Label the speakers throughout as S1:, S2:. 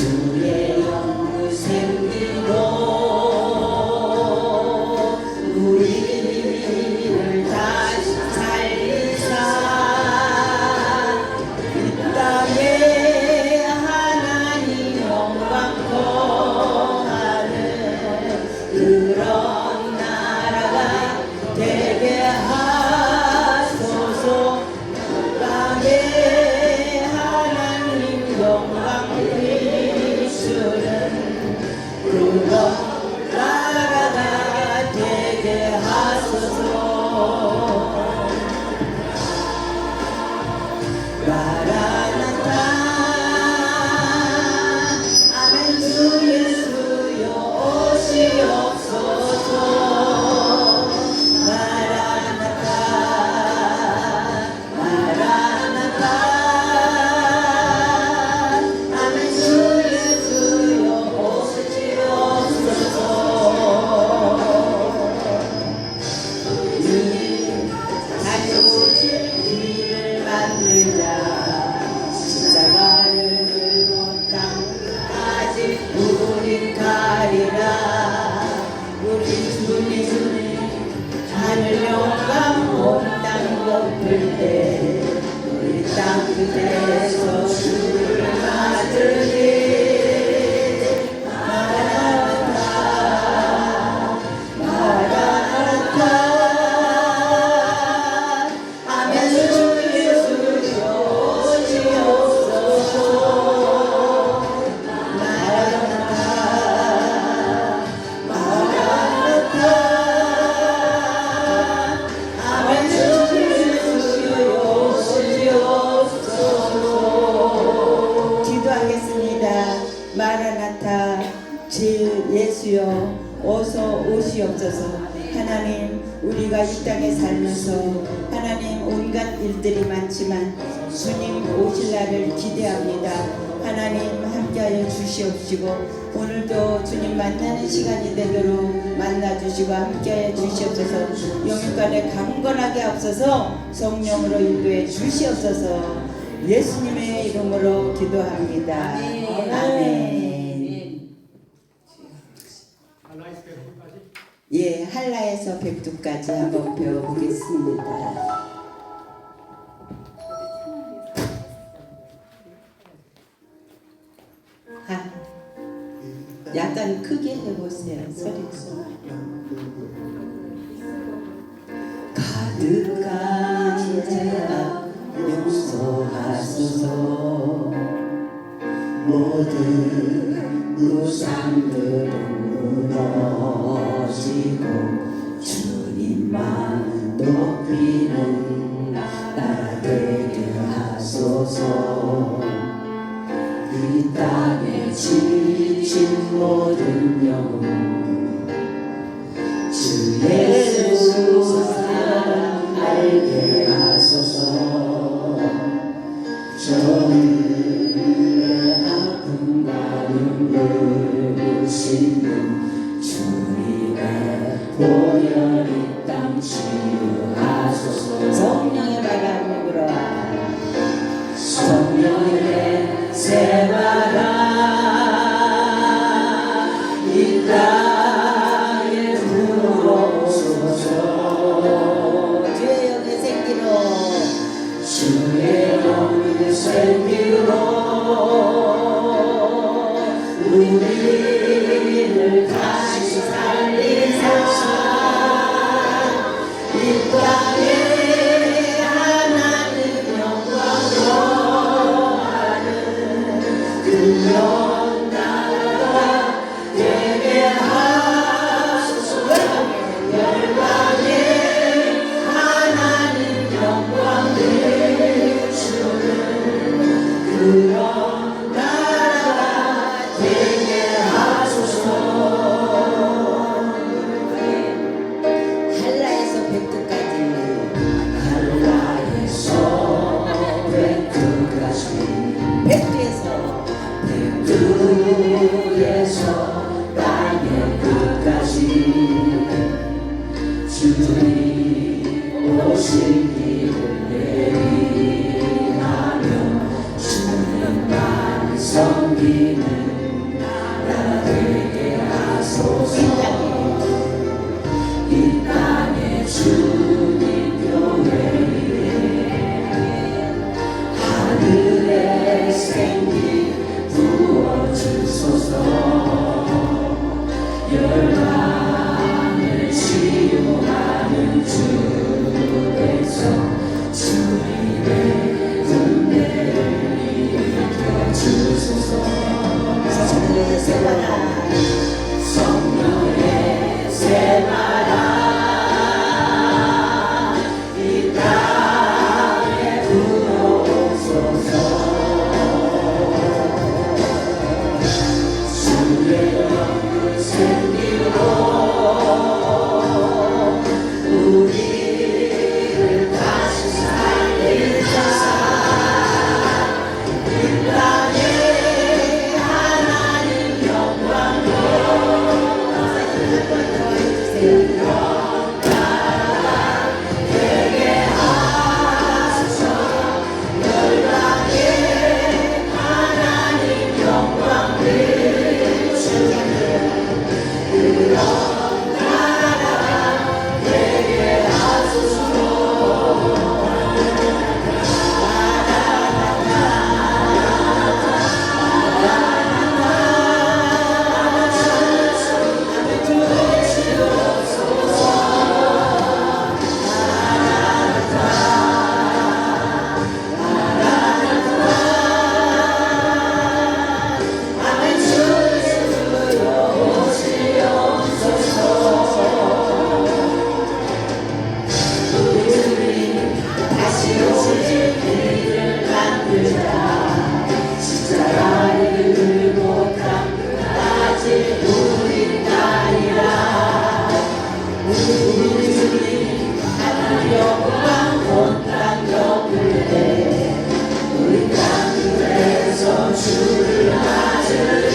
S1: 주의 영을 생기고 우리를 다시 살리사 이 땅에 하나님 영광 거하는 그런 나라가 되게 하소서. 땅에 하나님 영광 비추는 그런 나라가 되게 하소서. 마라나타 아멘. 주 예수여 오시옵소서. 마라나타 마라나타 아멘. 주 예수여 오시옵소서. 다시 길을 만들자. 십자가를 들고 땅까지 우린 가리라. 우리 주님 하늘 영광 온 땅 덮을 때 우리 땅 끝에서 주를 맞으리. 마라나타 마라나타 아멘. 주 예수여 오시옵소서. 마라나타 마라나타 아멘. 주 예수여 오시옵소서. 기도하겠습니다. 마라나타 주 예수여 어서 오시옵소서. 하나님, 우리가 이 땅에 살면서 하나님 온갖 일들이 많지만 주님 오실 날을 기대합니다. 하나님 함께하여 주시옵시고 오늘도 주님 만나는 시간이 되도록 만나주시고 함께하여 주시옵소서. 영육간에 강건하게 앞서서 성령으로 인도해 주시옵소서. 예수님의 이름으로 기도합니다. 아멘. 예, 한라에서 백두까지 한번 배워보겠습니다. 약간 크게 해보세요. 소리. 가득한 죄악 용서하소서. 모든 우상들은 무너지고 주님만 높이는 나라 되게 하소서. 이 땅에 지친 모든 영혼 주 예수 사랑 알게 하소서. 저들의 아픔과 눈물을 보시는 주님의 보혈 이 땅 치유하소서. 성령의 바람 불어와. 성령의 새 바람 이 섬기는 나 되게 하소서. 이 땅에 주님 교회에 하늘의 생기 부어주소서. 열방을 치유하는 주 백성 주님의 은혜를 일으켜주소서. 성령의 새바라 성령의 새바라 이 땅에 불어오소서. 주의 영을 생기로 우리를 다시 살리자. 이 땅에 하나님 영광으로 되게 하소서. 열방에 하나님 영광을 그런 나라가 되게 하소서. 다시 오실 일을 만들자. 십자가를 들고 땅끝까지 우리 따리라. 우리 주님 하늘 영광 온 땅 옆에 우리 땅에서 주를 맞으리.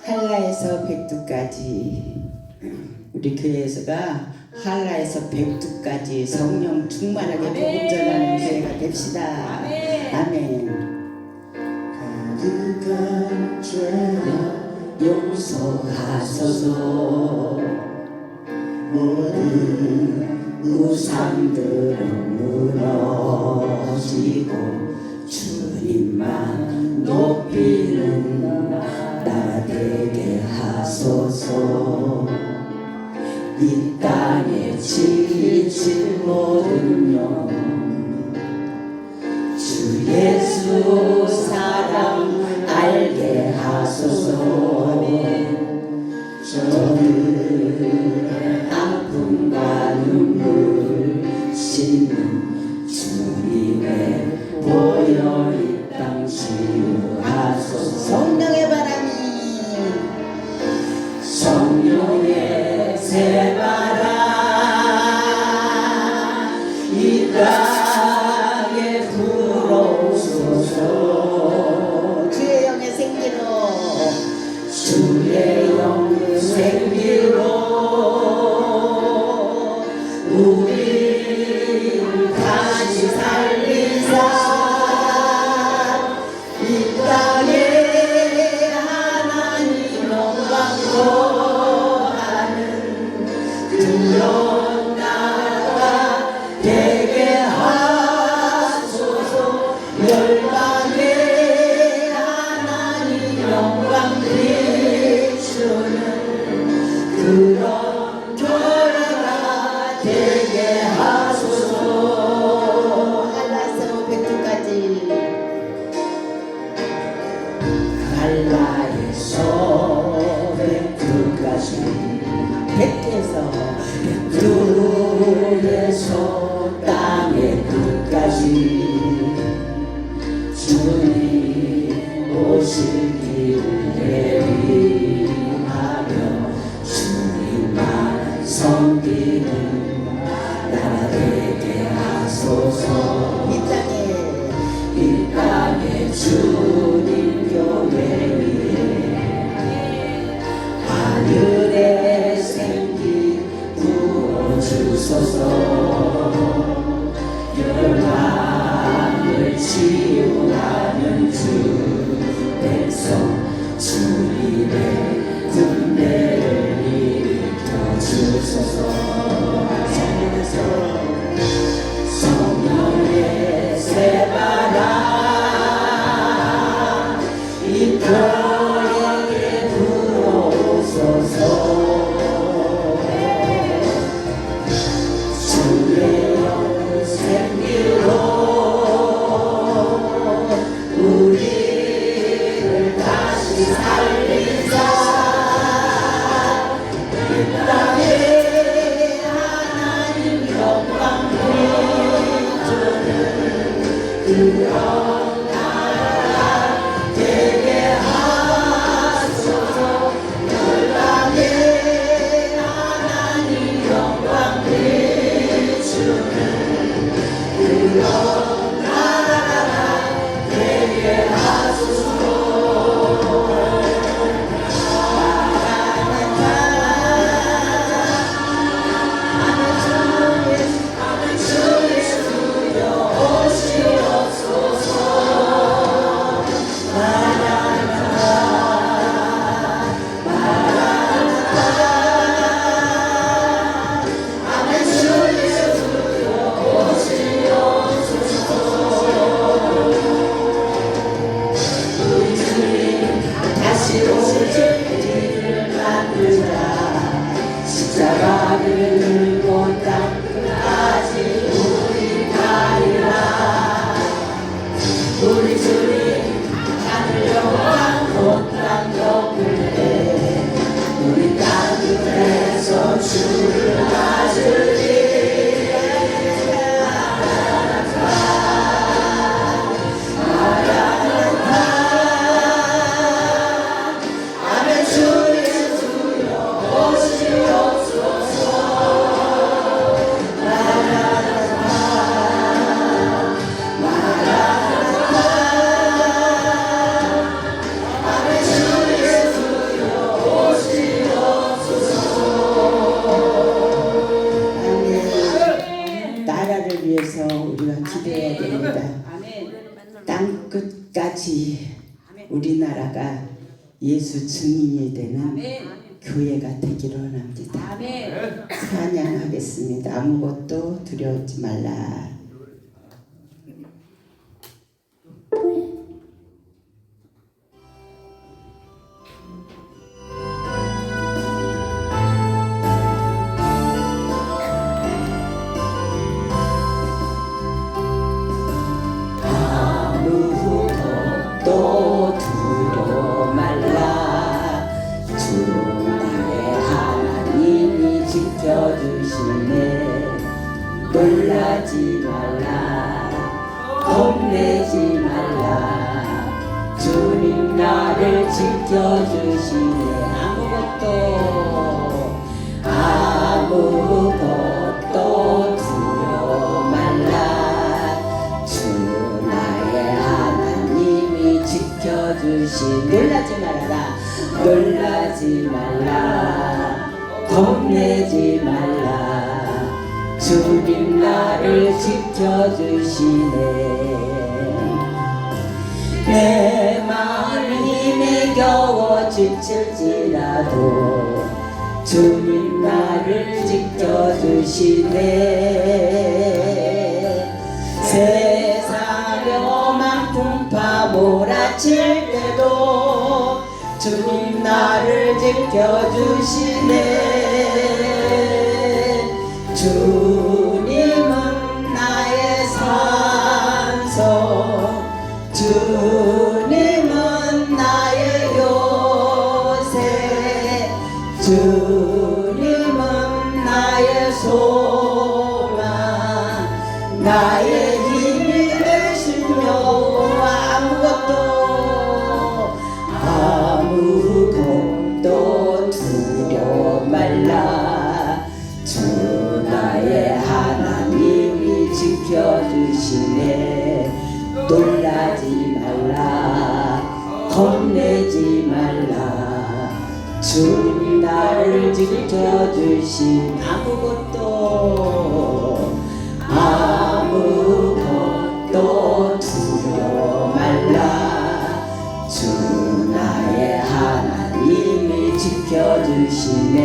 S2: 한라에서 백두까지 우리 교회에서가 한라에서 백두까지 성령 충만하게 복음 전하는 교회가 됩시다. 아멘.
S1: 가득한 죄가 용서하소서. 모든 우상들은 무너지고 주님만 높이는 나 되게 하소서. 이 땅에 지친 모든 영 주 예수 사랑 알게 하소서. 저들의 아픔과 눈물 씻는 주님의 보혈 이 땅 치유하소서.
S2: 성령의 바람이
S1: 성령의 새바람 이 땅에 불어오소서.
S2: 주의 영의 생기로
S1: 주님 교회 하늘의 생기 부어주소서 열방을 치유하는 주 백성 주님의 군대를 일으켜 주소서 성령의 새바람 이 교회에 불어오소서 주의 영생기로 우리를 다시 살리자 이 땅에 하나님 영광 비추는 그런 나라 되게 하소서 열방에 하나님 영광 비추는 그런 나라가 되게 하소서 아멘 주 예수여 오시옵소서 아멘 주 예수여 오시옵소서 우리 주님 다시 오실 길을 만들자 십자가를 들고 땅끝까지 우리 가리라 우리 주님 하늘 영광 곧땅 덮을 때 우리 땅끝에서 주를 맞으리 아멘 주 예수여 오시옵소서 아멘 주 예수여 오시옵소서
S2: 아멘. 나라를 위해서 우리가 기도해야 됩니다. 땅 끝까지 우리나라가 예수 증인이 되는 교회가 되기를 원합니다. 찬양하겠습니다. 아무것도 두려워하지 말라.
S1: 아무것도 두려워 말라 주 나의 하나님이 지켜주시네 놀라지 말라 겁내지 말라 주님 나를 지켜주시네 아무것도 두려워 말라 주 나의 하나님이 지켜주시 놀라지 말라 겁내지 말라 주님 나를 지켜주시네 내 마음이 힘에 겨워 지칠지라도 주님 나를 지켜주시네 세상의 험한 풍파 몰아칠 때도 주님 나를 지켜주시네 주님은 나의 산소 주님은 나의 요새 주님은 나의 소망 나의 힘이 되신 여호와 아무것도 두려워 말라 주 나의 하나님이 지켜주시네 놀라지 말라 겁내지 말라. 주님 나를 지켜주신 아무것도 두려워 말라. 주 나의 하나님이 지켜주시네.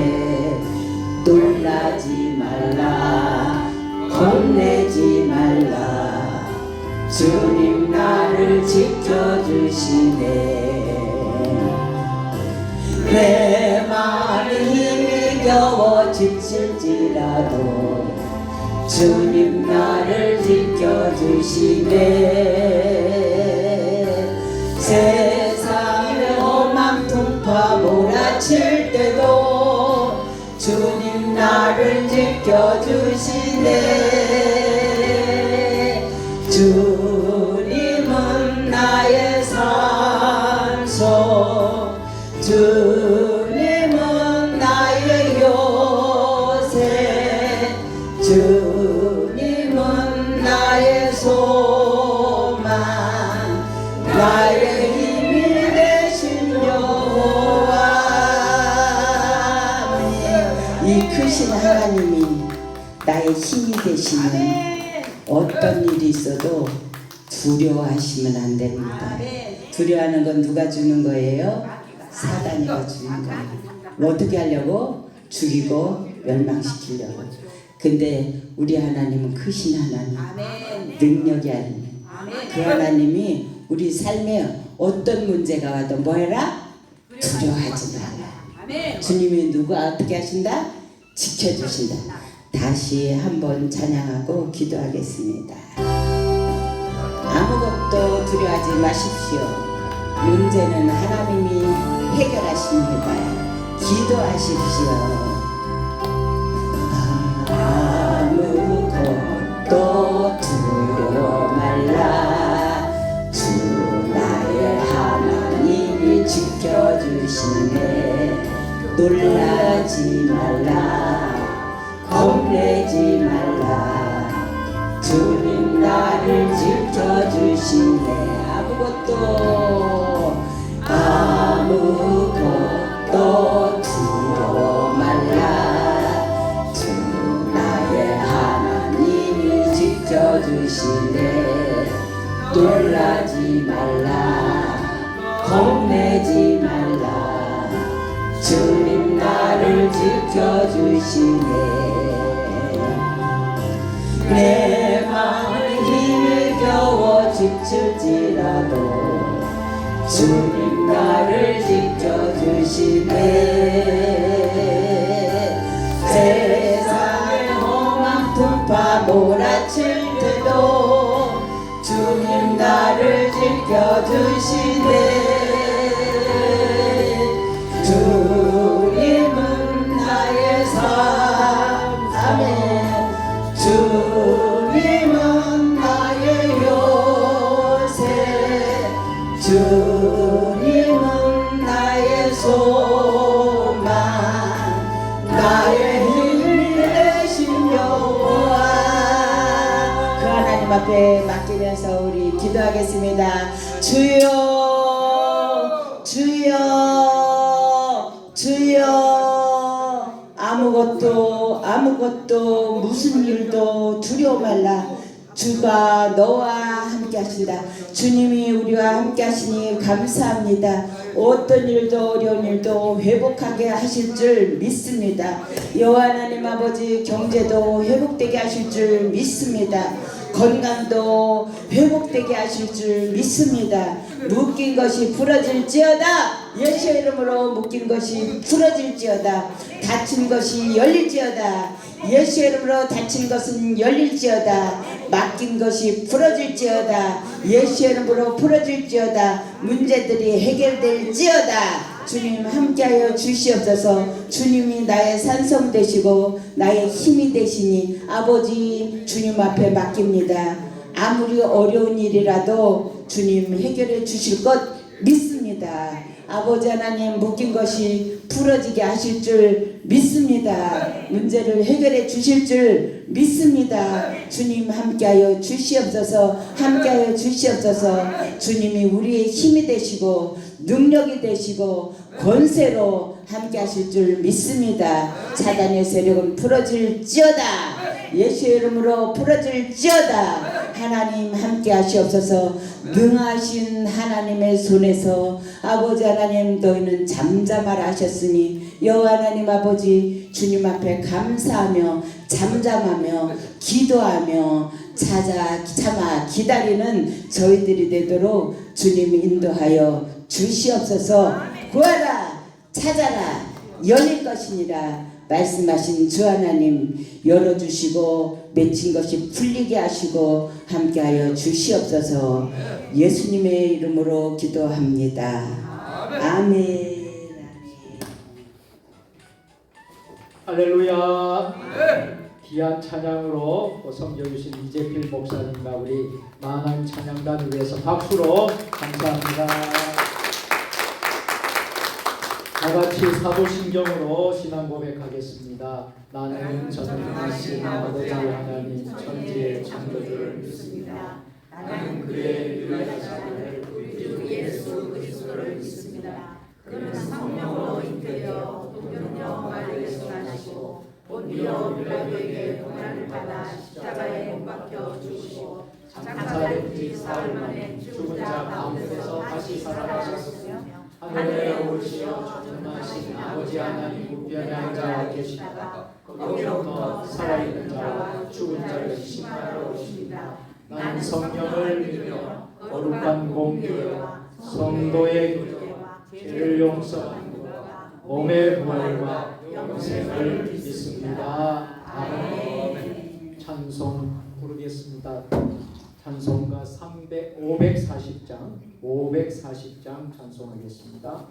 S1: 놀라지 말라. 겁내지 말라. 주님 나를 지켜주시네. 내 마음이 힘이 겨워 지칠지라도 주님 나를 지켜주시네. 세상의 험한 풍파 몰아칠 때도 주님 나를 지켜주시네. 주님은 나의 산소, 주님은 나의 요새, 주님은 나의 소망, 나의 힘이 되신 여호와.
S2: 이 크신 하나님이 나의 힘이 되시는 어떤 일이 있어도 두려워하시면 안 됩니다. 두려워하는 건 누가 주는 거예요? 사단이가 주는 거예요. 어떻게 하려고? 죽이고 멸망시키려고. 근데 우리 하나님은 크신 하나님, 능력이 하나님. 그 하나님이 우리 삶에 어떤 문제가 와도 뭐해라? 두려워하지 말라. 주님이 누가 어떻게 하신다? 지켜주신다. 다시 한번 찬양하고 기도하겠습니다. 아무것도 두려워하지 마십시오. 문제는 하나님이 해결하십니다. 기도하십시오. 아무것도 두려워 말라. 주 나의 하나님이 지켜주시네. 놀라지 말라. 겁내지 말라. 주님 나를 지켜주시네. 아무것도 두려워 말라. 주 나의 하나님이 지켜주시네. 놀라지 말라. 겁내지 말라. 주님 나를 지켜주시네. 내 마음에 힘이 겨워 지칠지라도 주님 나를 지켜주시네. 세상의 험한 풍파 몰아칠 때도 주님 나를 지켜주시네. 주님은 나의 삶. 아멘. 주님은 나의 요새, 주님은 나의 소망, 나의 힘이 되신 여호와. 그 하나님 앞에 맡기면서 우리 기도하겠습니다. 주여, 주여, 주여. 아무것도 무슨 일도 두려워 말라. 주가 너와 함께 하신다. 주님이 우리와 함께 하시니 감사합니다. 어떤 일도 어려운 일도 회복하게 하실 줄 믿습니다. 여호와 하나님 아버지, 경제도 회복되게 하실 줄 믿습니다. 건강도 회복되게 하실 줄 믿습니다. 묶인 것이 풀어질지어다. 예수의 이름으로 묶인 것이 풀어질지어다. 닫힌 것이 열릴지어다. 예수의 이름으로 닫힌 것은 열릴지어다. 맡긴 것이 풀어질지어다. 예수의 이름으로 풀어질지어다. 문제들이 해결될지어다. 주님 함께하여 주시옵소서. 주님이 나의 산성 되시고 나의 힘이 되시니 아버지 주님 앞에 맡깁니다. 아무리 어려운 일이라도 주님 해결해 주실 것 믿습니다. 아버지 하나님, 묶인 것이 풀어지게 하실 줄 믿습니다. 문제를 해결해 주실 줄 믿습니다. 주님 함께하여 주시옵소서. 함께하여 주시옵소서. 주님이 우리의 힘이 되시고 능력이 되시고 권세로 함께하실 줄 믿습니다. 사단의 세력은 풀어질지어다. 예수의 이름으로 풀어질지어다. 하나님 함께 하시옵소서. 능하신 하나님의 손에서 아버지 하나님 너희는 잠잠하라 하셨으니 여호와 하나님 아버지 주님 앞에 감사하며 잠잠하며 기도하며 참아 기다리는 저희들이 되도록 주님 인도하여 주시옵소서. 구하라 찾아라 열릴 것이니라 말씀하신 주 하나님 열어주시고 맺힌 것이 풀리게 하시고 함께하여 주시옵소서. 예수님의 이름으로 기도합니다. 아멘.
S3: 할렐루야. 귀한 찬양으로 섬겨주신 이재필 목사님과 우리 만한 찬양단을 위해서 박수로 감사합니다. 다같이 사도신경으로 신앙 고백하겠습니다. 나는 전능하신 아버지 하나님 천지의 창조주를 믿습니다. 나는 그의 유일한 자를 주 예수 그리스도를 믿습니다. 그는 성령으로 잉태되어 동정녀 마리아에서 나시고 본디오 빌라도에게 고난을 받아 십자가에 못 박혀 죽으시고 장사된 지 사흘 만에 죽은 자 가운데서 다시 살아나셨으며 하늘에 오르시어 전능하신 아버지 하나님 우편에 앉아 계시다가 거기로부터 살아있는 자와 죽은 자를 심판하러 오십니다. 나는 성령을 믿으며 거룩한 공교회와 성도의 교제와 죄를 용서하는 것과 몸의 부활과 영생을 믿습니다. 아멘. 찬송 부르겠습니다. 찬송가 540장 찬송하겠습니다.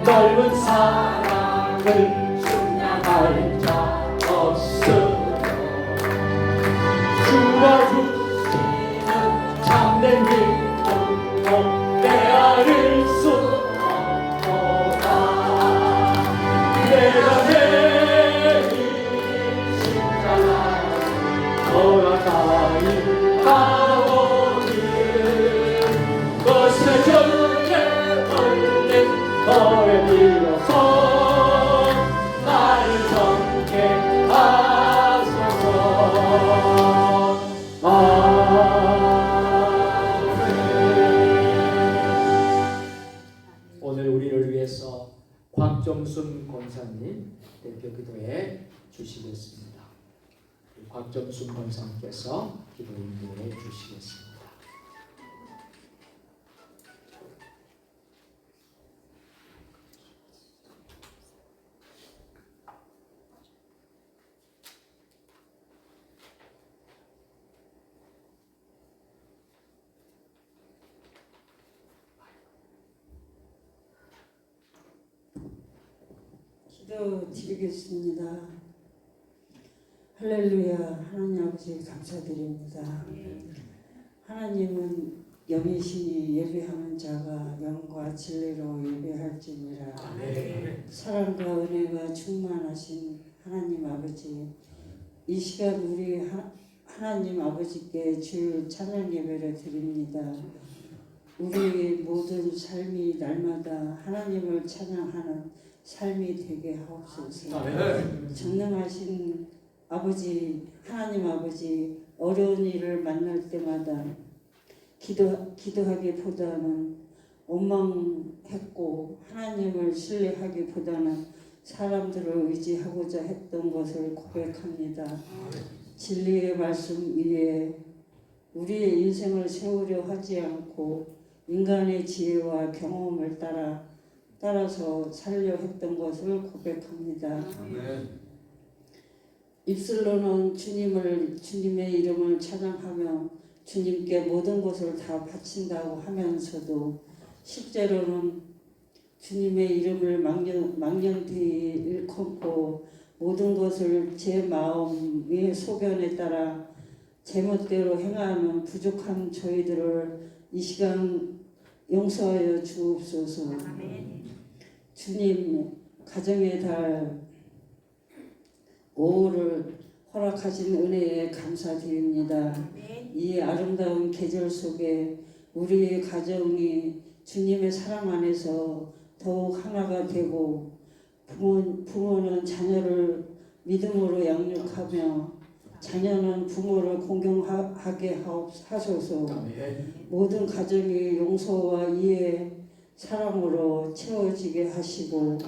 S3: 넓은 사랑을 순양할 자 없으며 주가 주시는 참된 기쁨도 헤아릴 수 없도다. 내가 내일 십자가 돌아가리 하오니 것을 전에 얼른 너의 비로소 나를 정케 하소서. 권사님 대표 기도해 주시겠습니다. 곽정순 권사님께서 기도 인도해 주시겠습니다.
S4: 기도 드리겠습니다. 할렐루야. 하나님 아버지 감사드립니다. 하나님은 영이시니 예배하는 자가 영과 진리로 예배할지니라. 사랑과 은혜가 충만하신 하나님 아버지, 이 시간 우리 하나님 아버지께 주일 찬양 예배를 드립니다. 우리 모든 삶이 날마다 하나님을 찬양하는 삶이 되게 하옵소서. 전능하신 아버지, 하나님 아버지, 어려운 일을 만날 때마다 기도하기보다는 원망했고 하나님을 신뢰하기보다는 사람들을 의지하고자 했던 것을 고백합니다. 진리의 말씀 위에 우리의 인생을 세우려 하지 않고 인간의 지혜와 경험을 따라서 살려 했던 것을 고백합니다. 입술로는 주님의 이름을 찬양하며 주님께 모든 것을 다 바친다고 하면서도 실제로는 주님의 이름을 망령되이 일컫고 모든 것을 제 마음의 소견에 따라 제멋대로 행하는 부족한 저희들을 이 시간 용서하여 주옵소서. 주님 가정의 달 5호를 허락하신 은혜에 감사드립니다. 이 아름다운 계절 속에 우리의 가정이 주님의 사랑 안에서 더욱 하나가 되고 부모는 자녀를 믿음으로 양육하며 자녀는 부모를 공경하게 하소서. 모든 가정이 용서와 이해, 사랑으로 채워지게 하시고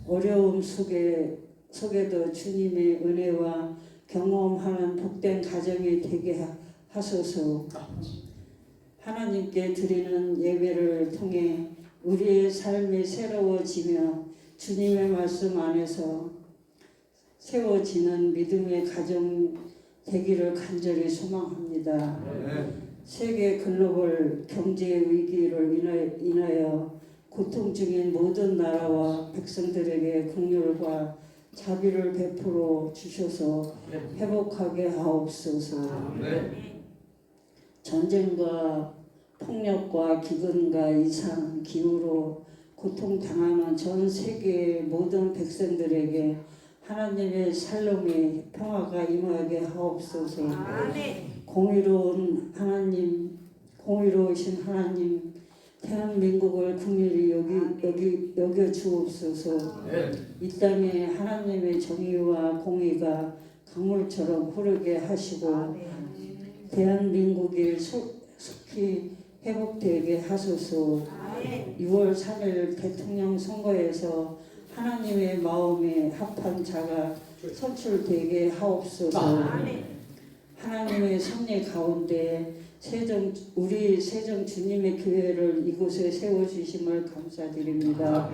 S4: 어려움 속에도 주님의 은혜와 경험하는 복된 가정이 되게 하소서. 하나님께 드리는 예배를 통해 우리의 삶이 새로워지며 주님의 말씀 안에서 세워지는 믿음의 가정 되기를 간절히 소망합니다. 세계 글로벌 경제 위기를 인하여 고통 중인 모든 나라와 백성들에게 긍휼과 자비를 베풀어 주셔서 회복하게 하옵소서. 전쟁과 폭력과 기근과 이상, 기후로 고통당하는 전 세계의 모든 백성들에게 하나님의 샬롬의 평화가 임하게 하옵소서. 공의로우신 하나님, 대한민국을 긍휼히 여겨 주옵소서. 이 땅에 하나님의 정의와 공의가 강물처럼 흐르게 하시고 대한민국이 속히 회복되게 하소서. 6월 3일 대통령 선거에서 하나님의 마음에 합한 자가 선출되게 하옵소서. 하나님의 섭리 가운데 우리 세정 주님의 교회를 이곳에 세워주심을 감사드립니다.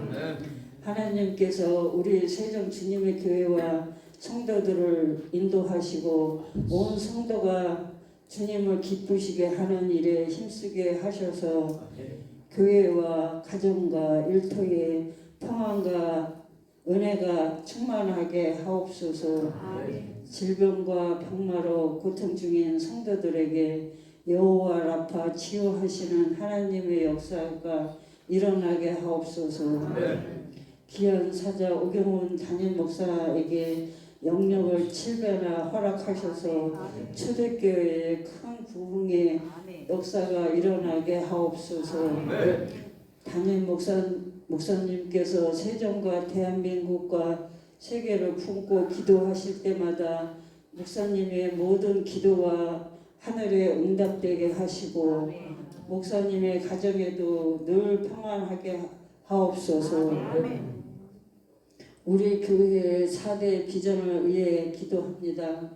S4: 하나님께서 우리 세정 주님의 교회와 성도들을 인도하시고 온 성도가 주님을 기쁘시게 하는 일에 힘쓰게 하셔서 교회와 가정과 일터에 평안과 은혜가 충만하게 하옵소서. 질병과 병마로 고통 중인 성도들에게 여호와 라파 치유하시는 하나님의 역사가 일어나게 하옵소서. 귀한 사자 오경훈 담임 목사에게 영역을 7배나 허락하셔서 초대교회의 큰 부흥의 역사가 일어나게 하옵소서. 담임 목사님께서 세종과 대한민국과 세계를 품고 기도하실 때마다 목사님의 모든 기도와 하늘에 응답되게 하시고 목사님의 가정에도 늘 평안하게 하옵소서. 우리 교회의 4대 비전을 위해 기도합니다.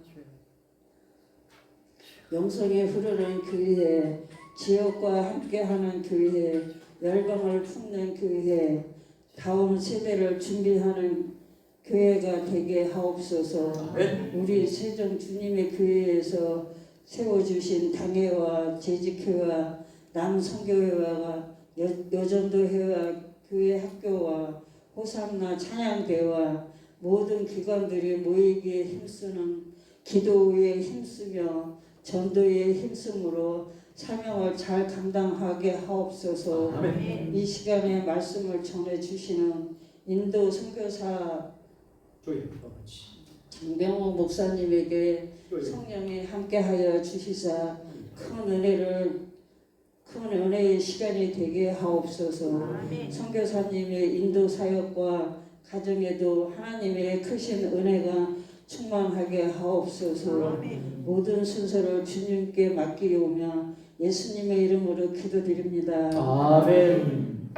S4: 영성에 흐르는 교회, 지역과 함께하는 교회, 열방을 품는 교회, 다음 세대를 준비하는 교회가 되게 하옵소서. 우리 세종 주님의 교회에서 세워주신 당회와 재직회와 남성교회와 여전도회와 교회 학교와 호산나 찬양대와 모든 기관들이 모이기에 힘쓰는 기도에 힘쓰며 전도에 힘쓰므로 사명을 잘 감당하게 하옵소서. 이 시간에 말씀을 전해주시는 인도 선교사 장병호 목사님에게 성령이 함께하여 주시사 큰 은혜의 시간이 되게 하옵소서. 선교사님의 인도 사역과 가정에도 하나님의 크신 은혜가 충만하게 하옵소서. 모든 순서를 주님께 맡기오며 예수님의 이름으로 기도드립니다.
S3: 아멘.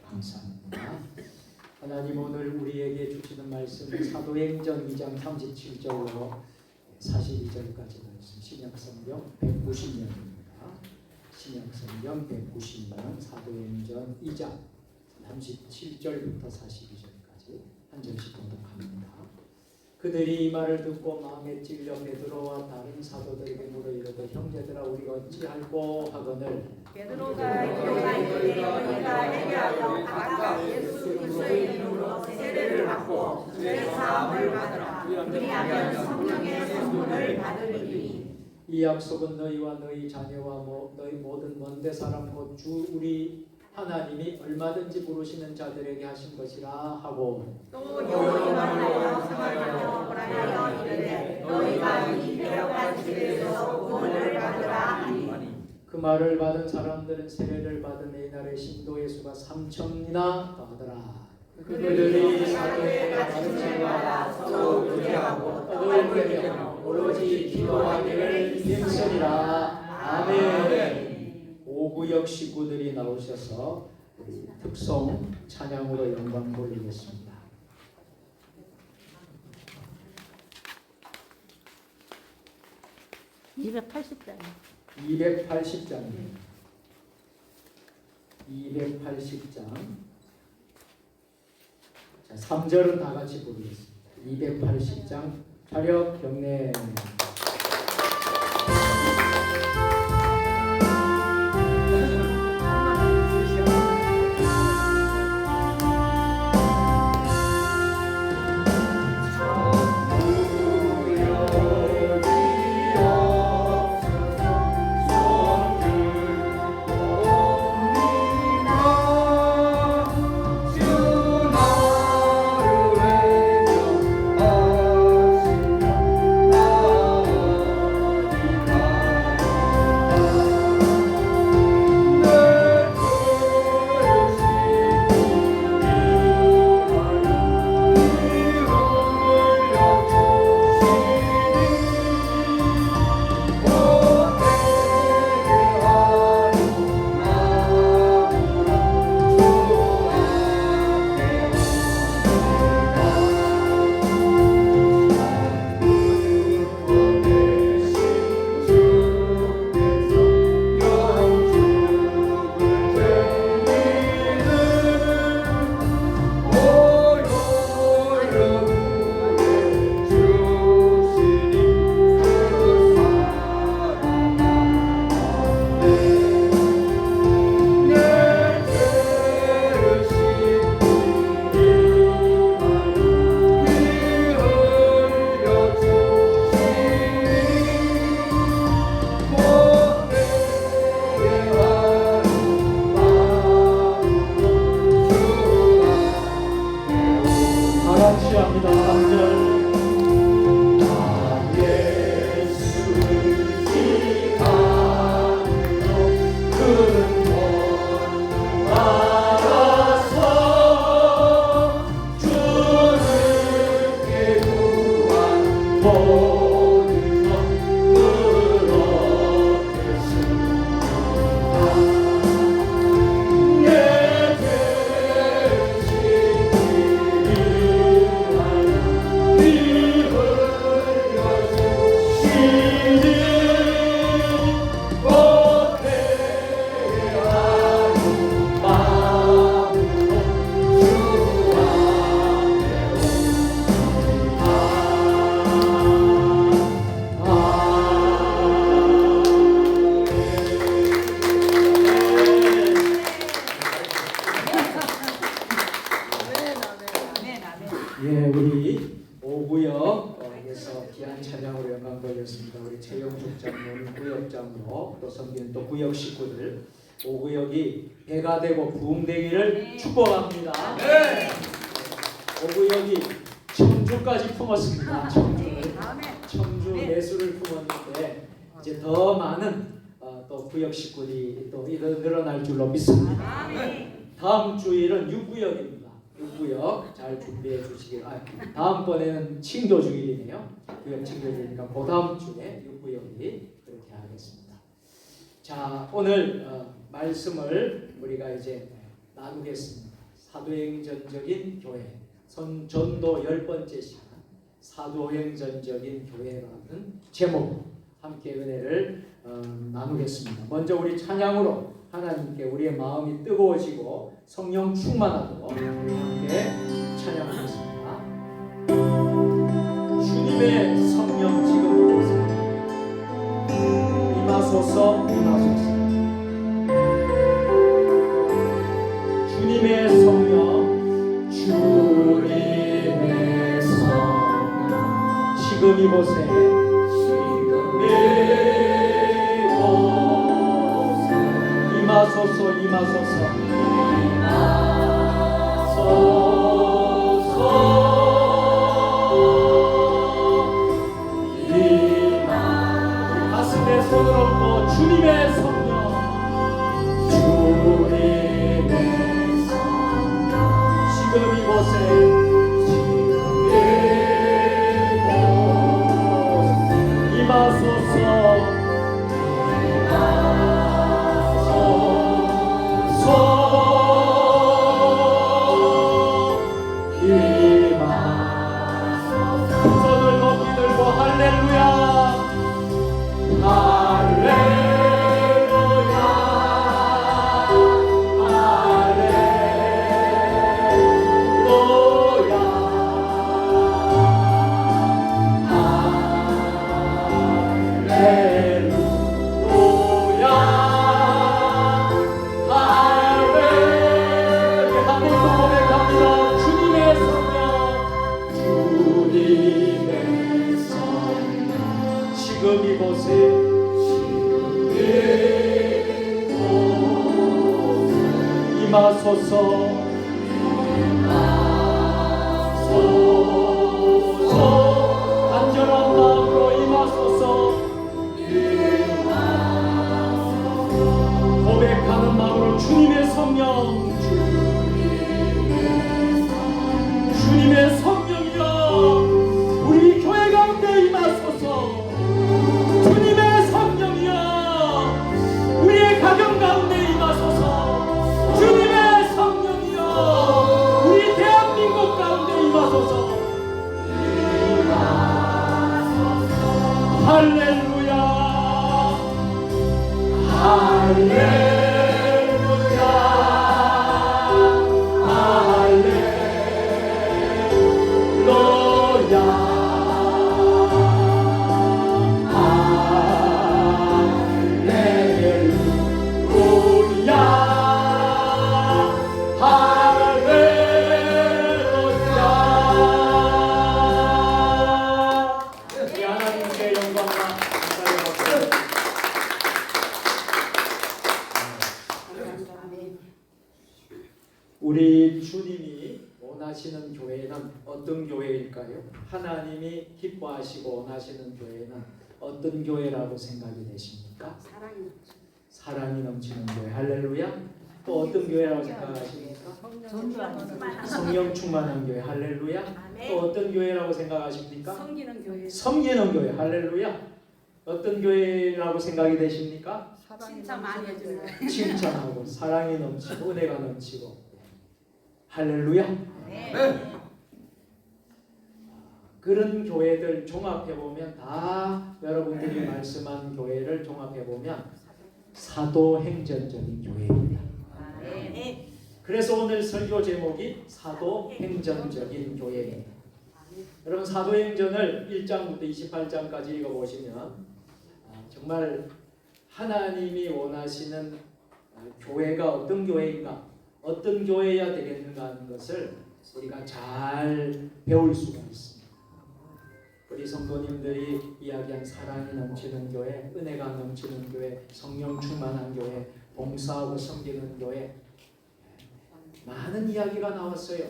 S3: 감사합니다. 하나님 오늘 우리에게 주시는 말씀은 사도행전 2장 37절로 42절까지 말씀 신약성경 190년입니다. 신약성경 190년 사도행전 2장 37절부터 42절까지 한 절씩 공독합니다. 그들이 이 말을 듣고 마음에 찔려 베드로와 다른 사도들에게 물어 이르되 형제들아 우리가 어찌할꼬 하거늘
S5: 베드로가 이르되 너희가 회개하여 각각 예수 그리스도의 이름으로 세례를 받고 죄 사함을 받으라. 그리하면 성령의 선물을 받으리니
S3: 이 약속은 너희와 너희 자녀와 너희 모든 먼데 사람 곧 주 우리 하나님이 얼마든지 부르시는 자들에게 하신 것이라 하고
S5: 또 여호와 만나여 성하여 보라하여 이르되 너희가 이 배역한 집에서 구원을 받으라 하니
S3: 그 말을 받은 사람들은 세례를 받은 이날의 신도의 수가 3,000이나 더하더라. 그들이 사도의 가르침마다 서로 교제하고 떡을 bre며 오로지 기도하기를 힘쓰리라. 아멘. 오구역 식구들이 나오셔서 특송 찬양으로 영광 돌리겠습니다.
S5: 280장
S3: 280장입니다. 280장. 자, 3절은 다 같이 부르겠습니다. 280장 차렷 경례.
S1: 주 나를 외며
S3: 예, 우리 오구역에서 귀한 찬양으로 영광 돌렸습니다. 우리 최영숙 장로님 구역장로, 또 섬기는 또 구역 식구들, 오구역이 배가 되고 부흥되기를 축복합니다. 오구역이 청주까지 품었습니다. 청주 내수를 품었는데 이제 더 많은 또 구역 식구들이 또 늘어날 줄로 믿습니다. 다음 주일은 6구역입니다. 6구역 잘 준비해 주시길. 다음번에는 친교 주일이네요. 구역 친교 주일이니까 그 다음 주에 6구역이 그렇게 하겠습니다. 자, 오늘 말씀을 우리가 이제 나누겠습니다. 사도행전적인 교회, 전도 10번째 시간, 사도행전적인 교회라는 제목 함께 은혜를 나누겠습니다. 먼저 우리 찬양으로 하나님께 우리의 마음이 뜨거워지고 성령 충만하고 함께 찬양하겠습니다. 주님의 성령 지금 오세요. 임하소서, 임하소서. 주님의 성령, 주님의 성령 지금 이곳에 임하소서, 임하소서, 가슴에 손을 얹고 주님의 성령, 주님의 성령 지금 이곳에 임하소서, 손을 높이 들고 할렐루야, 할렐루야, 임하소서, 간절한 마음으로 임하소서, 고백하는 마음으로 주님의 성령, 주님의 성령이여 우리 교회 가운데 임하소서, 주님의 성령이여 우리의 가정 가운데 임하소서, 주님의 성령이여 우리 대한민국 가운데 임하소서. 할렐루야, 할렐루야, 할렐루야, 우리 주님이 원하시는 교회는 어떤 교회일까요? 하나님이 기뻐하시고 원하시는 교회는 어떤 교회라고 생각이 되십니까? 사랑이 넘치는 교회. 할렐루야. 또 어떤 교회라고 생각하십니까? 성령 충만한 교회. 할렐루야. 또 어떤 교회라고 생각하십니까? 섬기는 교회. 할렐루야. 어떤 교회라고 생각이 되십니까?
S5: 칭찬 많이 해주는
S3: 칭찬하고 사랑이 넘치고 은혜가 넘치고. 할렐루야. 그런 교회들 종합해보면 다 여러분들이 말씀한 교회를 종합해보면 사도행전적인 교회입니다. 그래서 오늘 설교 제목이 사도행전적인 교회입니다. 여러분 사도행전을 1장부터 28장까지 읽어보시면 정말 하나님이 원하시는 교회가 어떤 교회인가, 어떤 교회여야 되겠는가 하는 것을 우리가 잘 배울 수가 있습니다. 우리 성도님들이 이야기한 사랑이 넘치는 교회, 은혜가 넘치는 교회, 성령 충만한 교회, 봉사하고 섬기는 교회, 많은 이야기가 나왔어요.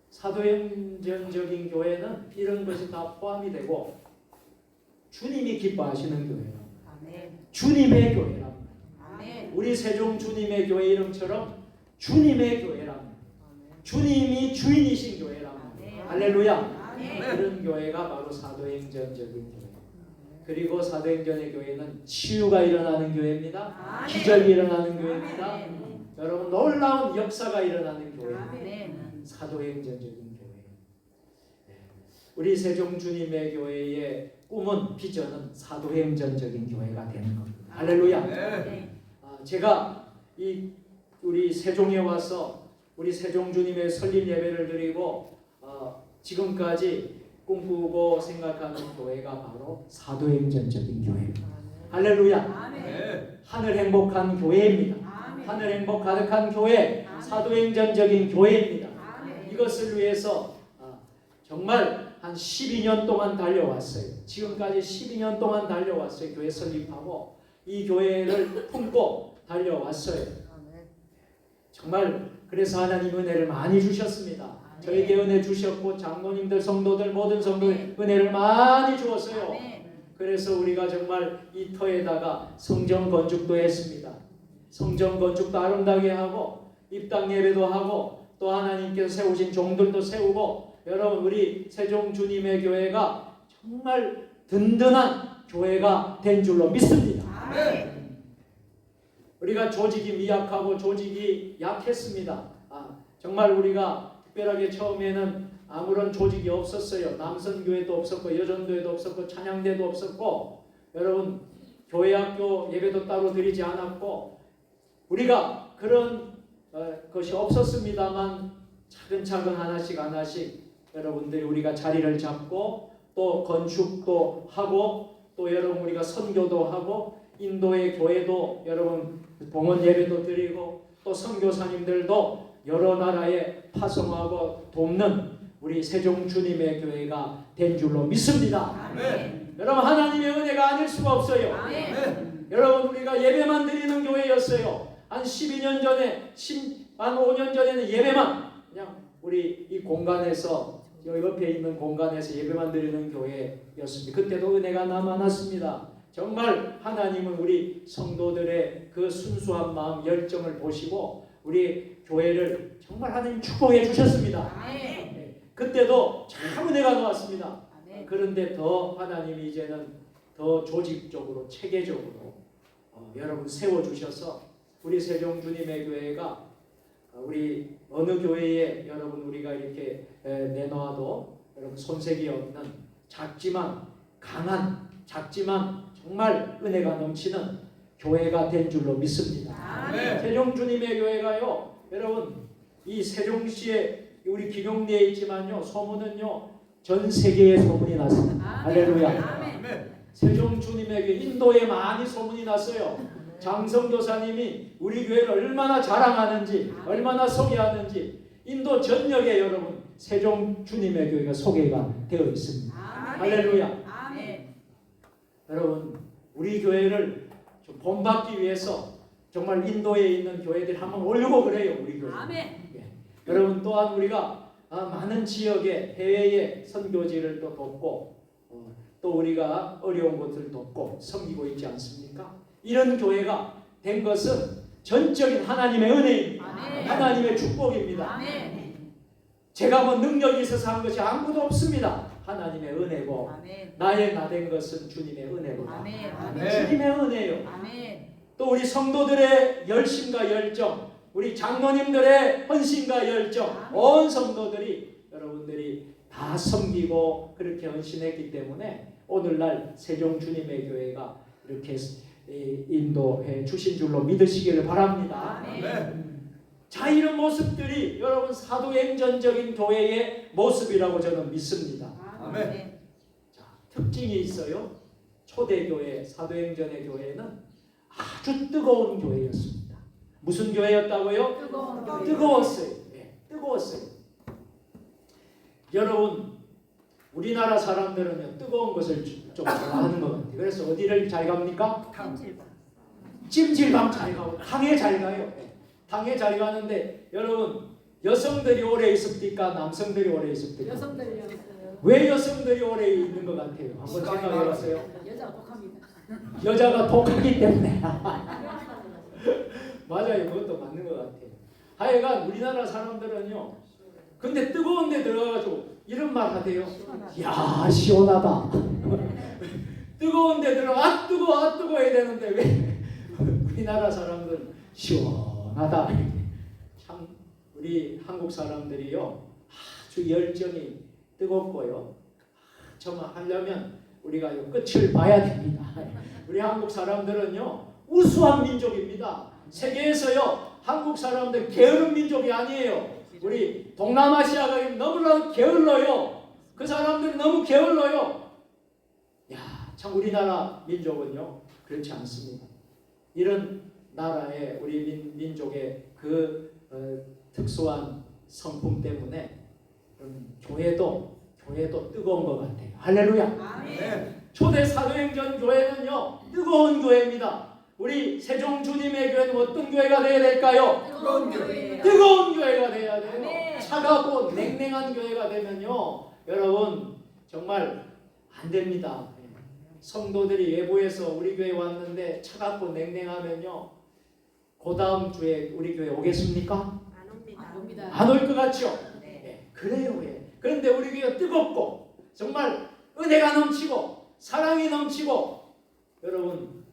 S3: 사도행전적인 교회는 이런 것이 다 포함이 되고 주님이 기뻐하시는 교회라. 주님의 교회라. 우리 세종 주님의 교회 이름처럼 주님의 교회라. 주님이 주인이신 교회라. 할렐루야. 그런 교회가 바로 사도행전적인 교회. 그리고 사도행전의 교회는 치유가 일어나는 교회입니다. 기적이 일어나는 교회입니다. 여러분 놀라운 역사가 일어나는 교회. 사도행전적인 교회. 우리 세종 주님의 교회의 꿈은 비전은 사도행전적인 교회가 되는 겁니다. 할렐루야. 제가 우리 세종에 와서 우리 세종 주님의 설립 예배를 드리고 지금까지 꿈꾸고 생각하는 교회가 바로 사도행전적인 교회입니다. 할렐루야. 하늘 행복한 교회입니다. 하늘 행복 가득한 교회, 사도행전적인 교회입니다. 이것을 위해서 정말 한 12년 동안 달려왔어요. 지금까지 12년 동안 달려왔어요. 교회 설립하고 이 교회를 품고 달려왔어요. 정말 그래서 하나님 은혜를 많이 주셨습니다. 저에게 은혜 주셨고 장로님들, 성도들, 모든 성도들 은혜를 많이 주었어요. 그래서 우리가 정말 이 터에다가 성전 건축도 했습니다. 성전 건축도 아름다게 하고 입당 예배도 하고 또 하나님께서 세우신 종들도 세우고 여러분 우리 세종 주님의 교회가 정말 든든한 교회가 된 줄로 믿습니다. 우리가 조직이 미약하고 조직이 약했습니다. 정말 우리가 특별하게 처음에는 아무런 조직이 없었어요. 남선교회도 없었고 여전도회도 없었고 찬양대도 없었고 여러분 교회학교 예배도 따로 드리지 않았고 우리가 그런 것이 없었습니다만 차근차근 하나씩 여러분들이 우리가 자리를 잡고 또 건축도 하고 또 여러분 우리가 선교도 하고 인도의 교회도 여러분 봉헌 예배도 드리고 또 선교사님들도 여러 나라에 파송하고 돕는 우리 세종 주님의 교회가 된 줄로 믿습니다. 여러분 하나님의 은혜가 아닐 수가 없어요. 여러분 우리가 예배만 드리는 교회였어요. 한 12년 전에 한 5년 전에는 예배만 그냥 우리 이 공간에서 여기 옆에 있는 공간에서 예배만 드리는 교회였습니다. 그때도 은혜가 많았습니다. 정말 하나님은 우리 성도들의 그 순수한 마음 열정을 보시고 우리 교회를 정말 하나님 축복해 주셨습니다. 그때도 참 은혜가 나왔습니다. 그런데 더 하나님이 이제는 더 조직적으로 체계적으로 여러분 세워주셔서 우리 세종 주님의 교회가 우리 어느 교회에 여러분 우리가 이렇게 내놓아도 여러분 손색이 없는 작지만 강한 작지만 정말 은혜가 넘치는 교회가 된 줄로 믿습니다. 세종 주님의 교회가요 여러분 이 세종시에 우리 기룡리에 있지만요 소문은요 전 세계에 소문이 났습니다. 할렐루야. 세종 주님의 교회 인도에 많이 소문이 났어요. 장성교사님이 우리 교회를 얼마나 자랑하는지 얼마나 소개하는지 인도 전역에 여러분 세종 주님의 교회가 소개가 되어 있습니다. 할렐루야. 여러분 우리 교회를 좀 본받기 위해서 정말 인도에 있는 교회들이 한번 오려고 그래요. 우리 교회. 여러분 또한 우리가 많은 지역에 해외에 선교지를 또 돕고 또 우리가 어려운 곳을 돕고 섬기고 있지 않습니까? 이런 교회가 된 것은 전적인 하나님의 은혜입니다. 하나님의 축복입니다. 제가 뭐 능력이 있어서 한 것이 아무도 없습니다. 하나님의 은혜고 나의 나 된 것은 주님의 은혜로다. 주님의 은혜요. 또 우리 성도들의 열심과 열정 우리 장로님들의 헌신과 열정 온 성도들이 여러분들이 다 섬기고 그렇게 헌신했기 때문에 오늘날 세종 주님의 교회가 이렇게 인도해 주신 줄로 믿으시기를 바랍니다. 자 이런 모습들이 여러분 사도행전적인 교회의 모습이라고 저는 믿습니다. 자, 특징이 있어요. 초대교회 사도행전의 교회는 아주 뜨거운 교회였습니다. 무슨 교회였다고요? 뜨거웠어요. 뜨거웠어요. 여러분 우리나라 사람들은요 뜨거운 것을 좀 좋아하는 것 같아요. 그래서 어디를 잘 갑니까? 찜질방 잘 가고 탕에 잘 가요. 탕에 잘 가는데 여러분 여성들이 오래 있습니까? 남성들이 오래 있습니까?
S5: 여성들이요.
S3: 왜 여성들이 오래 있는 것 같아요? 한번 생각해봤어요.
S5: 여자가 독합니다.
S3: 여자가 독하기 때문에. 맞아요. 그것도 맞는 것 같아요. 하여간 우리나라 사람들은요. 근데 뜨거운 데 들어가가지고 이런 말 하대요. 야 시원하다. 뜨거운 데 들어가 아 뜨거워 해야 되는데 왜 우리나라 사람들은 시원하다. 참 우리 한국 사람들이요. 아주 열정이 뜨겁고요. 정말 하려면 우리가 이 끝을 봐야 됩니다. 우리 한국 사람들은요. 우수한 민족입니다. 세계에서요. 한국 사람들 게으른 민족이 아니에요. 우리 동남아시아가 너무나 게을러요. 그 사람들이 너무 게을러요. 야, 참 우리나라 민족은요. 그렇지 않습니다. 이런 나라의 우리 민족의 그 특수한 성품 때문에 교회도 뜨거운 것 같아요. 할렐루야.
S5: 아멘.
S3: 초대 사도행전 교회는요 뜨거운 교회입니다. 우리 세종 주님의 교회는 어떤 교회가 되어야 될까요?
S5: 뜨거운 교회.
S3: 뜨거운 교회가 되어야 돼요.
S5: 아멘.
S3: 차갑고 냉랭한 교회가 되면요 여러분 정말 안 됩니다. 성도들이 외부에서 우리 교회 왔는데 차갑고 냉랭하면요 그 다음 주에 우리 교회 오겠습니까?
S5: 안 옵니다. 옵니다.
S3: 안 올 것 같죠?
S5: 네.
S3: 그래요. 그런데 우리 교회가 뜨겁고 정말 은혜가 넘치고 사랑이 넘치고 여러분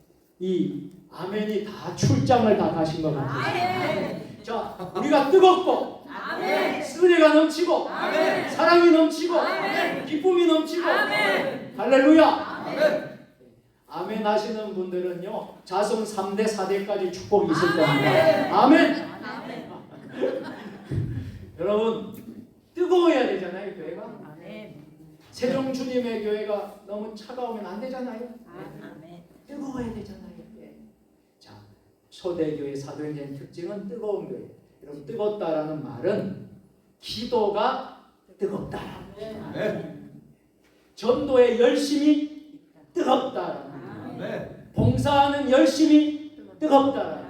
S3: 이 아멘이 다 출장을 다 가신 것 같아요.
S5: 아멘.
S3: 자 우리가 뜨겁고
S5: 아멘.
S3: 은혜가 넘치고
S5: 아멘.
S3: 사랑이 넘치고
S5: 아멘.
S3: 기쁨이 넘치고
S5: 아멘.
S3: 할렐루야.
S5: 아멘.
S3: 아멘 하시는 분들은요 자손 3대 4대까지 축복이 있을
S5: 아멘.
S3: 겁니다. 아멘.
S5: 아멘.
S3: 여러분 뜨거워야 되잖아요 교회가.
S5: 아멘.
S3: 세종 주님의 교회가 너무 차가우면 안 되잖아요.
S5: 아멘.
S3: 뜨거워야 되잖아요. 예. 자 초대교회 사도행전 특징은 뜨거운 교회. 여러분 뜨겁다라는 말은 기도가 뜨겁다. 전도의 열심이 뜨겁다. 봉사하는 열심이 뜨겁다.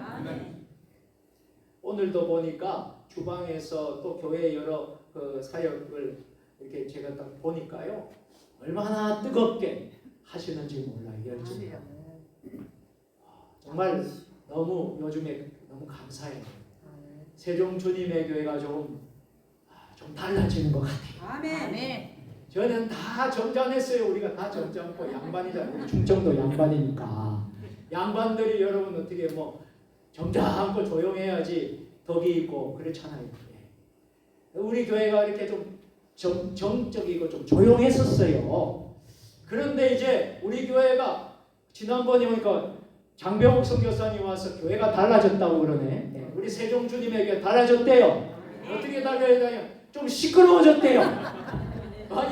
S3: 오늘도 보니까 주방에서 또 교회 여러 그 사역을 이렇게 제가 딱 보니까요 얼마나 뜨겁게 하시는지 몰라요. 열심히. 정말 너무 요즘에 너무 감사해요. 세종 주님의 교회가 좀 달라지는 것 같아요.
S5: 아멘.
S3: 저는 다 점잖했어요. 우리가 다 점잖고 양반이잖아요. 충청도 양반이니까 양반들이 여러분 어떻게 뭐 점잖고 조용해야지 덕이 있고 그렇잖아요. 우리 교회가 이렇게 좀 정적이고 좀 조용했었어요. 그런데 이제 우리 교회가 지난번에 오니까 장병욱 선교사님 와서 교회가 달라졌다고 그러네. 우리 세종 주님의 교회 달라졌대요. 어떻게 달라졌냐면 좀 시끄러워졌대요.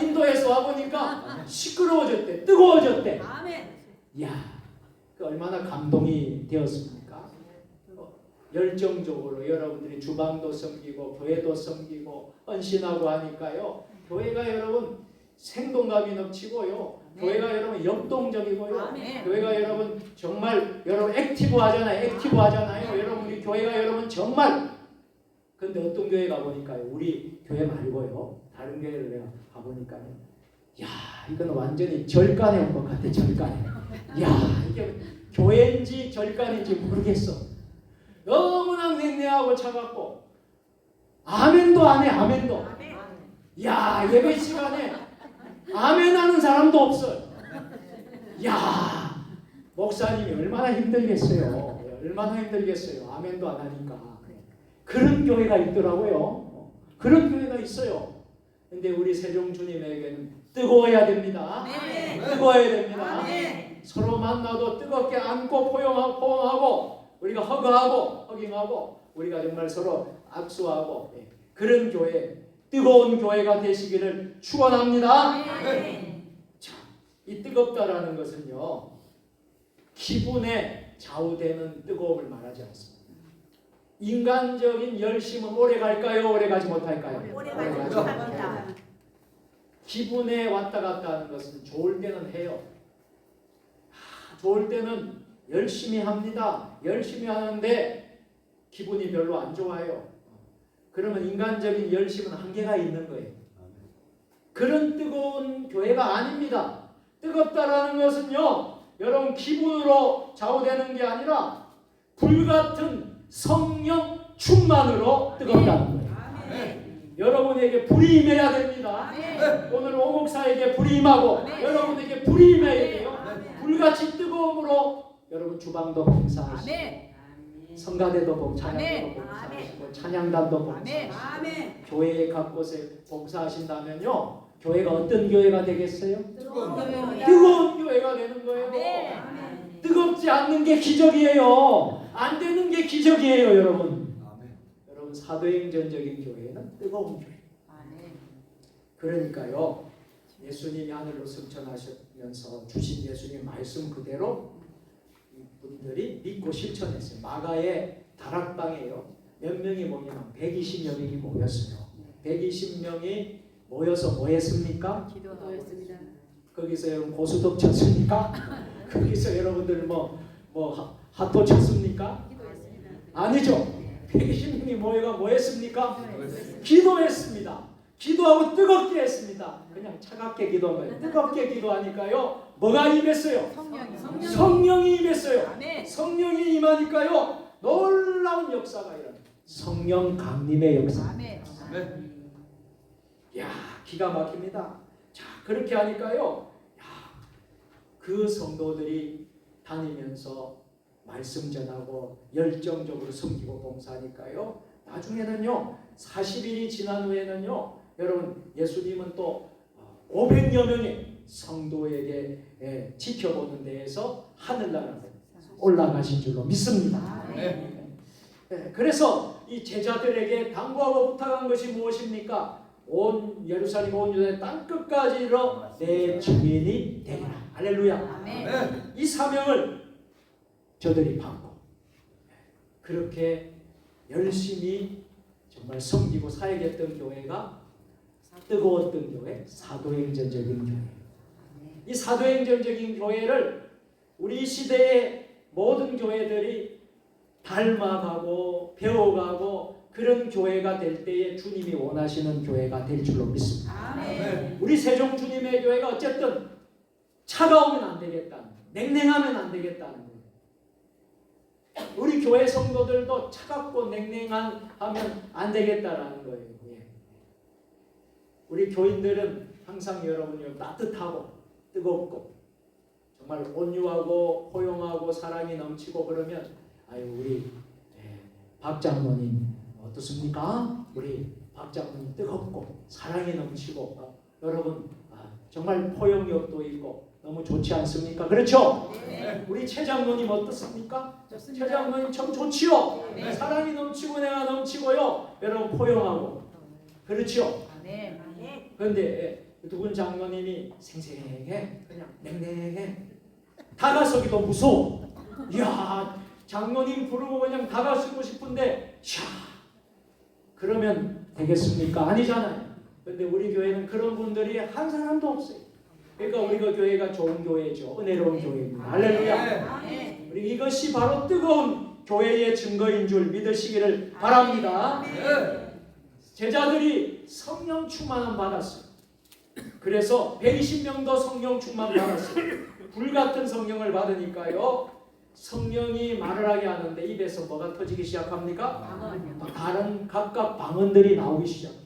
S3: 인도에서 와보니까 시끄러워졌대. 뜨거워졌대.
S5: 아멘.
S3: 이야, 그 얼마나 감동이 되었습니까? 열정적으로 여러분들이 주방도 섬기고 교회도 섬기고 헌신하고 하니까요. 교회가 여러분 생동감이 넘치고요. 교회가 여러분 역동적이고요.
S5: 아멘.
S3: 교회가 여러분 정말 여러분 액티브하잖아요. 여러분 우리 교회가 여러분 정말 근데 어떤 교회 가보니까요. 우리 교회 말고요. 다른 교회를 내가 가보니까요. 야 이건 완전히 절간에 온 것 같아. 절간에. 야 이게 교회인지 절간인지 모르겠어. 너무나 냉랭하고 차갑고 아멘도 안 해. 아멘도.
S5: 아멘.
S3: 야 예배 시간에 아멘 하는 사람도 없어요. 야 목사님이 얼마나 힘들겠어요. 얼마나 힘들겠어요. 아멘도 안 하니까. 그런 교회가 있더라고요. 그런 교회가 있어요. 근데 우리 세종 주님에게는 뜨거워야 됩니다.
S5: 아멘.
S3: 뜨거워야 됩니다.
S5: 아멘.
S3: 서로 만나도 뜨겁게 안고 포용하고 우리가 허깅하고 우리가 정말 서로 악수하고 그런 교회, 뜨거운 교회가 되시기를 축원합니다.
S5: 아멘.
S3: 자, 이 뜨겁다라는 것은요 기분에 좌우되는 뜨거움을 말하지 않습니다. 인간적인 열심은 오래 갈까요? 오래 가지 못할까요?
S5: 오래
S3: 가지
S5: 가지 못합니다.
S3: 기분에 왔다 갔다 하는 것은 좋을 때는 해요. 좋을 때는 열심히 합니다. 열심히 하는데 기분이 별로 안 좋아요. 그러면 인간적인 열심은 한계가 있는 거예요. 그런 뜨거운 교회가 아닙니다. 뜨겁다라는 것은요, 여러분 기분으로 좌우되는 게 아니라 불같은 성령 충만으로 뜨겁다는 거예요. 여러분에게 불이 임해야 됩니다. 오늘 오목사에게 불이 임하고 여러분에게 불이 임해야 돼요. 불같이 뜨거움으로 여러분 주방도 봉사하시고 성가대도 봉사하시고 찬양단도 봉사하시고 교회 각 곳에 봉사하신다면요, 교회가 어떤 교회가 되겠어요? 뜨거운 교회가 되는 거예요. 뜨겁지 않는 게 기적이에요. 안 되는 게 기적이에요, 여러분. 여러분 사도행전적인 교회는 뜨거운 교회. 그러니까요, 예수님이 하늘로 승천하시면서 주신 예수님 말씀 그대로 분들이 믿고 실천했어요. 마가의 다락방에요, 몇 명이 모이면 120여 명이 모였어요. 120명이 모여서 뭐 했습니까?
S5: 기도했습니다.
S3: 거기서 여러분 고스톱 쳤습니까? 거기서 여러분들 핫도 쳤습니까?
S5: 기도했습니다.
S3: 아니죠. 120명이 모여가 뭐 했습니까? 기도했습니다. 기도하고 뜨겁게 했습니다. 그냥 차갑게 기도한 거예요. 뜨겁게 기도하니까요, 뭐가 임했어요? 성령이 임했어요. 성령이 임하니까요, 놀라운 역사가 일어나요. 성령 강림의 역사. 야, 기가 막힙니다. 자, 그렇게 하니까요, 그 성도들이 다니면서 말씀 전하고 열정적으로 섬기고 봉사하니까요, 나중에는요 40일이 지난 후에는요, 여러분 예수님은 또 500여 명의 성도에게 지켜보는 데에서 하늘나라로 올라가신 줄로 믿습니다. 그래서 이 제자들에게 당부하고 부탁한 것이 무엇입니까? 온 예루살렘 온 유다의 땅 끝까지로 내 증인이 되리라. 할렐루야. 이 사명을 저들이 받고 그렇게 열심히 정말 섬기고 사역했던 교회가 뜨거웠던 교회, 사도행전적인 교회. 이 사도행전적인 교회를 우리 시대의 모든 교회들이 닮아가고 배워가고 그런 교회가 될 때에 주님이 원하시는 교회가 될 줄로 믿습니다. 우리 세종 주님의 교회가 어쨌든 차가우면 안 되겠다는, 냉랭하면 안 되겠다는 거예요. 우리 교회 성도들도 차갑고 냉랭하면 안 되겠다라는 거예요. 우리 교인들은 항상 여러분이 따뜻하고 뜨겁고 정말 온유하고 포용하고 사랑이 넘치고 그러면 우리 박 장로님 어떻습니까? 우리 박 장로님 뜨겁고 사랑이 넘치고 여러분 정말 포용력도 있고 너무 좋지 않습니까? 그렇죠? 우리 최 장로님 어떻습니까? 최 장로님 참 좋지요? 사랑이 넘치고 내가 넘치고요, 여러분 포용하고 그렇죠? 그런데 누군 장로님이 생생해, 그냥 냉랭해, 다가서기도 무서워. 이야, 장로님 부르고 그냥 다가서고 싶은데 그러면 되겠습니까? 아니잖아요. 그런데 우리 교회는 그런 분들이 한 사람도 없어요. 그러니까 우리가 교회가 좋은 교회죠. 은혜로운 교회입니다. 할렐루야. 우리 이것이 바로 뜨거운 교회의 증거인 줄 믿으시기를 바랍니다. 제자들이 성령 충만함 받았어요. 그래서 120명도 성령 충만 받았어요. 불같은 성령을 받으니까요, 성령이 말을 하게 하는데 입에서 뭐가 터지기 시작합니까? 다른 각각 방언들이 나오기 시작해요.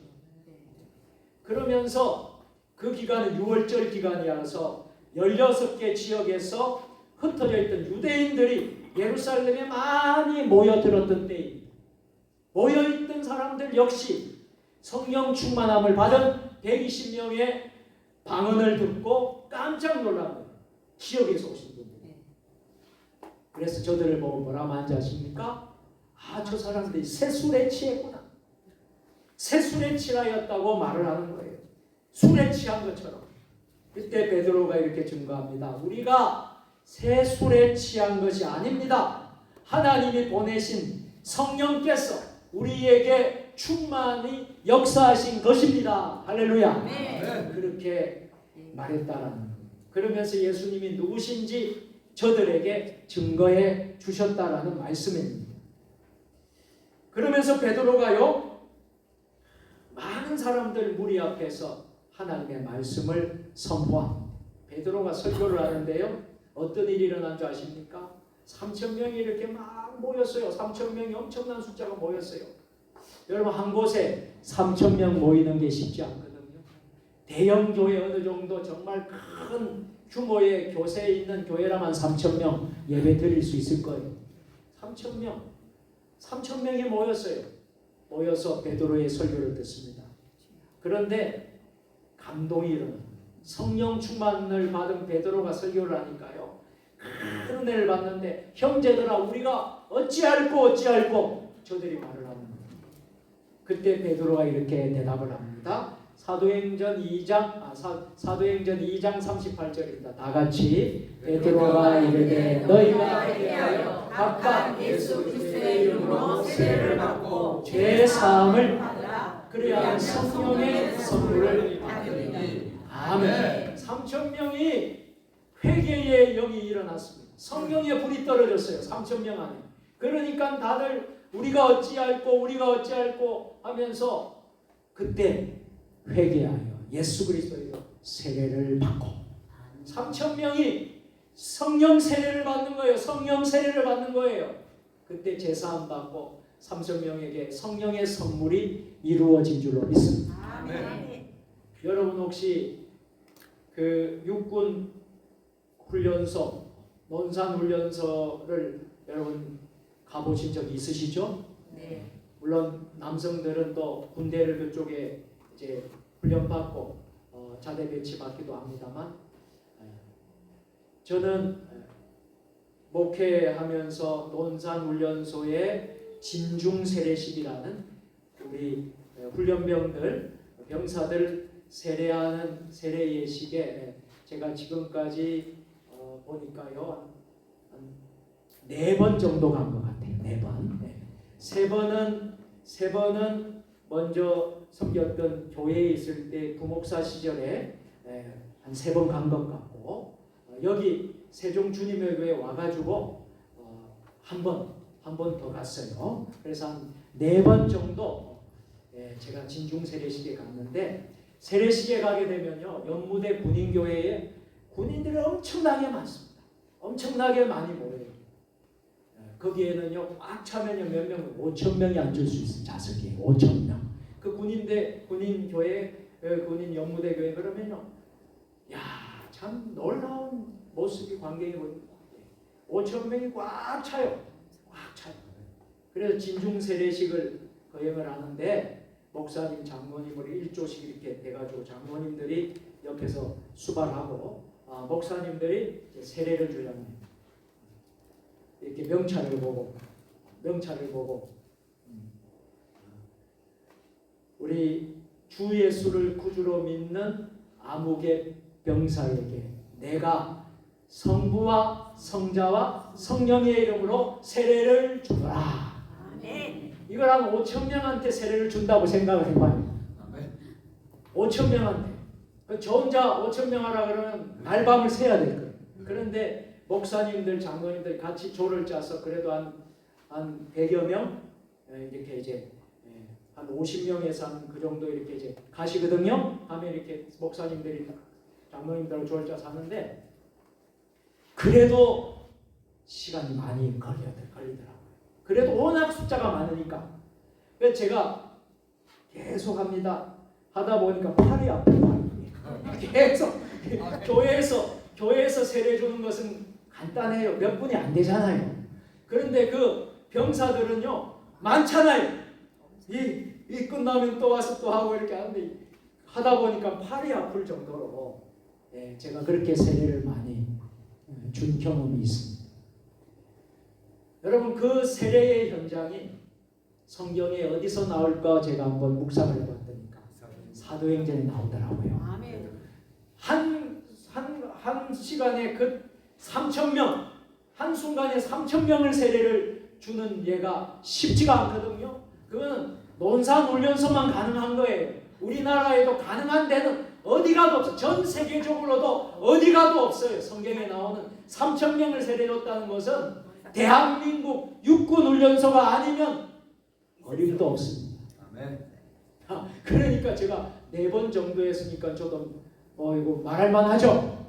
S3: 그러면서 그 기간은 6월절 기간이라서 16개 지역에서 흩어져 있던 유대인들이 예루살렘에 많이 모여들었던 때입니다. 모여있던 사람들 역시 성령 충만함을 받은 120명의 방언을 듣고 깜짝 놀란 거예요. 지역에서 오신 분들이. 그래서 저들을 보고 뭐라고 하는지 아십니까? 저 사람들이 새 술에 취했구나. 새 술에 취하였다고 말을 하는 거예요. 술에 취한 것처럼. 그때 베드로가 이렇게 증거합니다. 우리가 새 술에 취한 것이 아닙니다. 하나님이 보내신 성령께서 우리에게 충만히 역사하신 것입니다. 할렐루야. 그렇게 말했다라는 거예요. 그러면서 예수님이 누구신지 저들에게 증거해 주셨다라는 말씀입니다. 그러면서 베드로가요, 많은 사람들 무리 앞에서 하나님의 말씀을 선포합니다. 베드로가 설교를 하는데요, 어떤 일이 일어난 줄 아십니까? 3,000명이 이렇게 막 모였어요. 3,000명이 엄청난 숫자가 모였어요. 여러분, 한 곳에 3,000명 모이는 게 쉽지 않거든요. 대형 교회 어느 정도 정말 큰 규모의 교세에 있는 교회라면 3,000명 예배 드릴 수 있을 거예요. 3,000명이 모였어요. 모여서 베드로의 설교를 듣습니다. 그런데 감동이 일어납니다. 성령 충만을 받은 베드로가 설교를 하니까요, 큰 은혜를 받는데, 형제들아 우리가 어찌할꼬 저들이 말을 하는 거예요. 그때 베드로가 이렇게 대답을 합니다. 사도행전 2장 38절입니다. 다 같이 베드로가 이르되 너희가 회개하여 각각 예수 그리스도의 이름으로 세례를 받고 죄 사함을 받으라. 그래야 성령의 선물을 받으리니. 아멘. 3,000명이 회개의 영이 일어났습니다. 성령의 불이 떨어졌어요. 3,000명 안에. 그러니까 다들 우리가 어찌할꼬 하면서 그때 회개하여 예수 그리스도의 세례를 받고 3,000명이 성령 세례를 받는 거예요. 성령 세례를 받는 거예요. 그때 제사함 받고 3,000명에게 성령의 선물이 이루어진 줄로 믿습니다.
S5: 아멘.
S3: 여러분 혹시 그 육군 훈련소, 논산 훈련소를 여러분 가보신 적 있으시죠?
S5: 네.
S3: 물론 남성들은 또 군대를 그쪽에 이제 훈련받고 자대 배치받기도 합니다만, 저는 목회하면서 논산 훈련소의 진중 세례식이라는 우리 훈련병들, 병사들 세례하는 세례 예식에 제가 지금까지 보니까요 한 4번 정도 간 것 같아요. 4번. 네. 세 번은 먼저 섬겼던 교회에 있을 때 부목사 시절에 한 3번 간 것 같고, 여기 세종 주님의 교회 와가지고 한 번 더 갔어요. 그래서 한 4번 정도 제가 진중 세례식에 갔는데, 세례식에 가게 되면요 연무대 군인교회에 군인들이 엄청나게 많습니다. 엄청나게 많이 모여요. 거기에는요 꽉 차면요 몇 명, 5,000명이 앉을 수 있어요. 좌석에 5,000명. 그 군인 교회, 군인 연무대 교회 그러면요, 야, 참 놀라운 모습이 광경이 보입니다. 5,000명이 꽉 차요. 꽉 차요. 그래서 진중 세례식을 거행을 하는데, 목사님, 장로님으로 1조씩 이렇게 돼가지고 장로님들이 옆에서 수발하고 목사님들이 이제 세례를 주려면 이렇게 명찰을 보고 우리 주 예수를 구주로 믿는 아무개 병사에게 내가 성부와 성자와 성령의 이름으로 세례를 주노라.
S5: 아멘.
S3: 이걸 한 5,000명한테 세례를 준다고 생각을 해봐요. 5,000명한테. 저 혼자 5,000명 하라 그러면 날밤을 새야 될 거예요. 그런데 목사님들, 장로님들 같이 조를 짜서 그래도 한 100여 명 이렇게 이제 한 50명에서 한 그 정도 이렇게 이제 가시거든요. 하면 이렇게 목사님들이 장로님들하고 조를 짜서 하는데, 그래도 시간이 많이 걸리더라고요. 그래도 워낙 숫자가 많으니까. 그래서 제가 계속 하다 보니까 팔이 아프더라고요. 계속 교회에서 세례 주는 것은 간단해요. 몇 분이 안 되잖아요. 그런데 그 병사들은요 많잖아요. 이 끝나면 또 와서 또 하고 이렇게 하는데, 하다 보니까 팔이 아플 정도로 제가 그렇게 세례를 많이 준 경험이 있습니다. 여러분, 그 세례의 현장이 성경에 어디서 나올까 제가 한번 묵상을 해봤더니까 사도행전에 나오더라고요.
S5: 아멘.
S3: 한 시간에 그 3,000명, 한순간에 3,000명을 세례를 주는 예가 쉽지가 않거든요. 그거는 논산훈련소만 가능한 거예요. 우리나라에도 가능한 데는 어디 가도 없어. 전 세계적으로도 어디 가도 없어요. 성경에 나오는 3,000명을 세례줬다는 것은 대한민국 육군훈련소가 아니면 어림도 없습니다. 그러니까 제가 4번 정도 했으니까 저도 이거 말할 만하죠.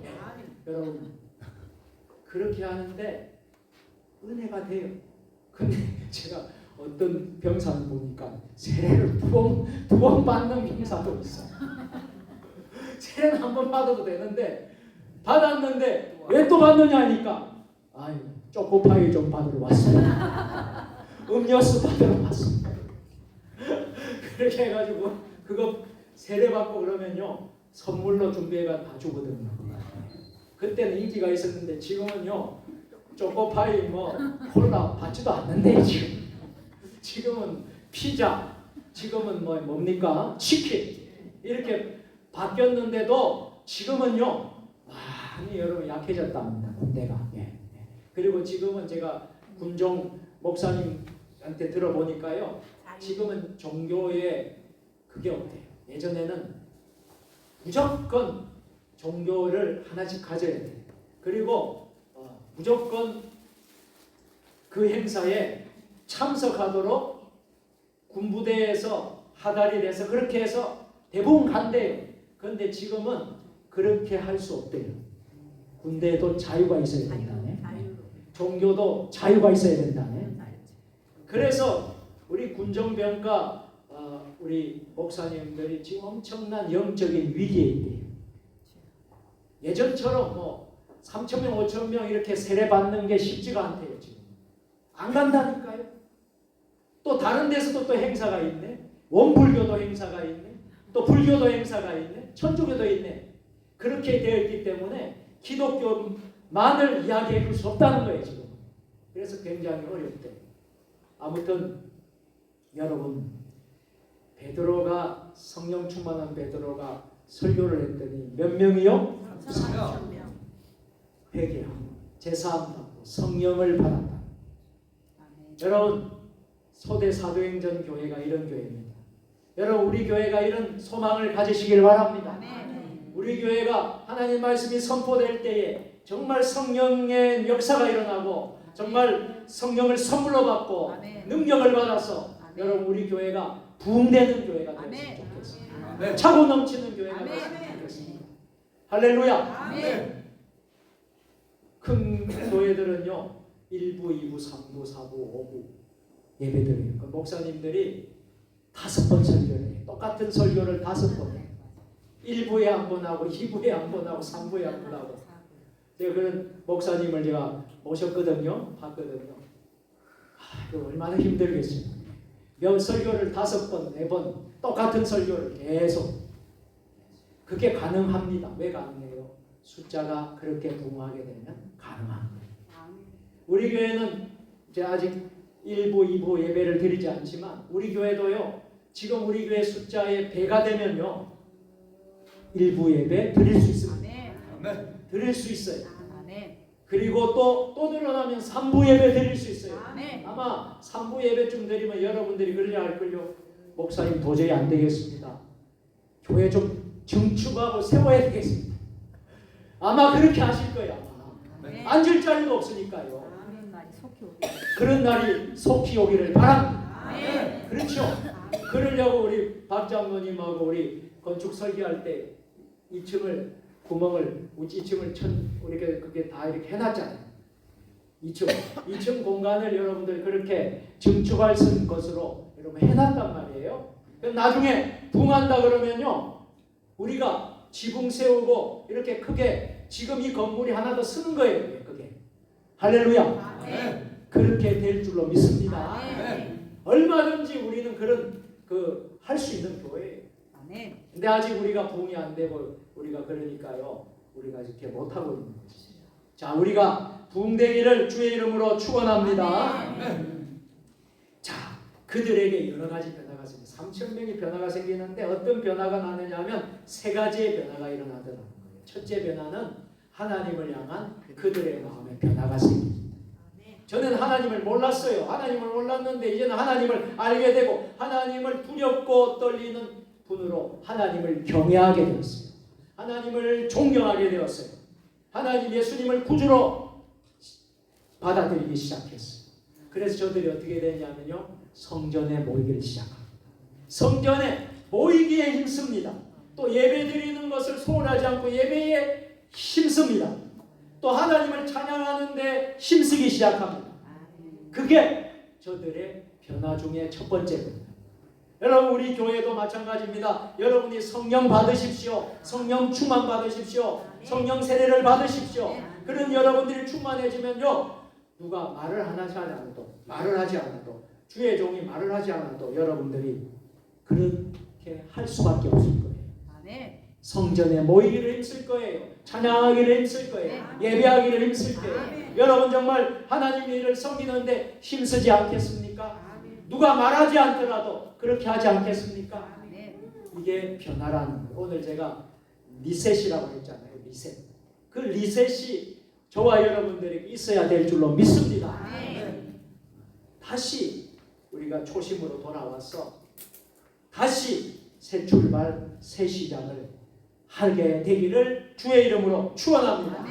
S3: 여러분 그렇게 하는데 은혜가 돼요. 근데 제가 어떤 병사를 보니까 세례를 두 번 받는 병사도 있어요. 세례는 한 번 받아도 되는데 받았는데 왜 또 받느냐 하니까 아유 초코파이 좀 받으러 왔어요. 음료수 받으러 왔어요. 그렇게 해가지고 그거 세례 받고 그러면요 선물로 준비해가 다 주거든요. 그때는 인기가 있었는데 지금은요 초코파이 콜라 받지도 않는데 지금은 피자, 지금은 뭡니까 치킨 이렇게 바뀌었는데도 지금은요 많이 여러분 약해졌답니다. 군대가. 그리고 지금은 제가 군종 목사님한테 들어보니까요 지금은 종교에 그게 없대요. 예전에는 무조건 종교를 하나씩 가져야 돼요. 그리고 무조건 그 행사에 참석하도록 군부대에서 하달이 돼서 그렇게 해서 대부분 간대요. 그런데 지금은 그렇게 할 수 없대요. 군대에도 자유가 있어야 된다네. 종교도 자유가 있어야 된다네. 그래서 우리 군정병과 우리 목사님들이 지금 엄청난 영적인 위기에 있대요. 예전처럼 3,000명, 5,000명 이렇게 세례받는 게 쉽지가 않대요. 지금 안 간다니까요. 또 다른 데서도 또 행사가 있네. 원불교도 행사가 있네. 또 불교도 행사가 있네. 천주교도 있네. 그렇게 되어 있기 때문에 기독교만을 이야기해 줄 수 없다는 거예요. 지금. 그래서 굉장히 어렵대요. 아무튼 여러분 베드로가 성령 충만한 베드로가 설교를 했더니 몇 명이요? 3,000명. 회개하고 제사함 받고 성령을 받았다. 여러분 소대 사도행전 교회가 이런 교회입니다. 여러분 우리 교회가 이런 소망을 가지시길 바랍니다. 우리 교회가 하나님 말씀이 선포될 때에 정말 성령의 역사가 일어나고 정말 성령을 선물로 받고 능력을 받아서 여러분 우리 교회가 부흥되는 교회가 되었으면 좋겠습니다. 차고 넘치는 교회가 되었으면 좋겠습니다. 할렐루야. 큰 교회들은요 1부, 2부, 3부, 4부, 5부 예배드려요. 그 목사님들이 5번 설교를 해요. 똑같은 설교를 5번 해요. 1부에 한 번 하고 2부에 한 번 하고 3부에 한 번 하고 제가 그런 목사님을 제가 모셨거든요. 봤거든요. 이거 얼마나 힘들겠어요. 설교를 5번, 4번 똑같은 설교를 계속 그게 가능합니다. 왜 가능해요? 숫자가 그렇게 부흥하게 되면 가능한 거예요. 우리 교회는 이제 아직 1부, 2부 예배를 드리지 않지만 우리 교회도요. 지금 우리 교회 숫자에 배가 되면요. 1부 예배 드릴 수 있습니다. 드릴 수 있어요. 그리고 또 늘어나면 3부 예배 드릴 수 있어요. 아마 3부 예배쯤 드리면 여러분들이 그러려 할걸요. 목사님 도저히 안 되겠습니다. 교회 좀 증축하고 세워야 되겠습니다. 아마 그렇게 하실 거예요. 아마. 앉을 자리도 없으니까요. 그런 날이 속히 오기를 바랍니다. 그렇죠. 그러려고 우리 박 장로님하고 우리 건축 설계할 때 2층을 구멍을 2층을 우리가 그게 다 이렇게 해놨잖아요. 2층 공간을 여러분들 그렇게 증축할 수 있는 것으로 여러분 해놨단 말이에요. 나중에 붕한다 그러면요, 우리가 지붕 세우고 이렇게 크게 지금 이 건물이 하나 더 쓰는 거예요. 그게 할렐루야. 그렇게 될 줄로 믿습니다. 얼마든지 우리는 그런 할 수 있는 교회예요. 근데 아직 우리가 부흥이 안 되고 우리가 그러니까요. 우리가 이렇게 못 하고 있는 거죠. 자, 우리가 부흥되기를 주의 이름으로 축원합니다. 자, 그들에게 여러 가지 변화가 생깁니다. 3,000명이 변화가 생기는데 어떤 변화가 나느냐면 3가지의 변화가 일어나더라는 거예요. 첫째 변화는 하나님을 향한 그들의 마음의 변화가 생깁니다. 저는 하나님을 몰랐어요. 하나님을 몰랐는데 이제는 하나님을 알게 되고 하나님을 두렵고 떨리는 분으로 하나님을 경외하게 되었어요. 하나님을 존경하게 되었어요. 하나님 예수님을 구주로 받아들이기 시작했어요. 그래서 저들이 어떻게 됐냐면요, 성전에 모이기를 시작합니다. 성전에 모이기에 힘씁니다. 또 예배 드리는 것을 소홀하지 않고 예배에 힘씁니다. 또 하나님을 찬양하는데 힘쓰기 시작합니다. 그게 저들의 변화 중에 첫 번째입니다. 여러분, 우리 교회도 마찬가지입니다. 여러분이 성령 받으십시오. 성령 충만 받으십시오. 성령 세례를 받으십시오. 그런 여러분들이 충만해지면요, 누가 말을 하지 않아도 주의 종이 말을 하지 않아도 여러분들이 그렇게 할 수밖에 없을 거예요. 성전에 모이기를 힘쓸 거예요. 찬양하기를 힘쓸 거예요. 예배하기를 힘쓸 거예요. 여러분 정말 하나님의 일을 섬기는데 힘쓰지 않겠습니까? 누가 말하지 않더라도 그렇게 하지 않겠습니까? 이게 변화라는 거예요. 오늘 제가 리셋이라고 했잖아요. 리셋. 그 리셋이 저와 여러분들에게 있어야 될 줄로 믿습니다. 다시 우리가 초심으로 돌아와서 다시 새 출발, 새 시작을 하게 되기를 주의 이름으로 축원합니다.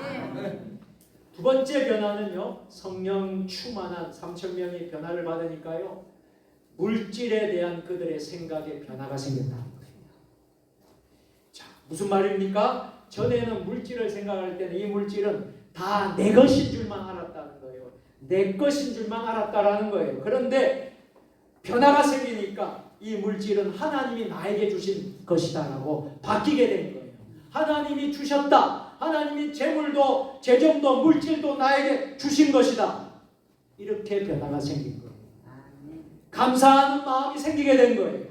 S3: 두 번째 변화는요, 성령 충만한 3,000명이 변화를 받으니까요, 물질에 대한 그들의 생각에 변화가 생겼다는 거예요. 자, 무슨 말입니까? 전에는 물질을 생각할 때는 이 물질은 다 내 것인 줄만 알았다는 거예요. 내 것인 줄만 알았다라는 거예요. 그런데 변화가 생기니까 이 물질은 하나님이 나에게 주신 것이다라고 바뀌게 된 거예요. 하나님이 주셨다. 하나님이 재물도 재정도 물질도 나에게 주신 것이다. 이렇게 변화가 생긴 거예요. 감사하는 마음이 생기게 된 거예요.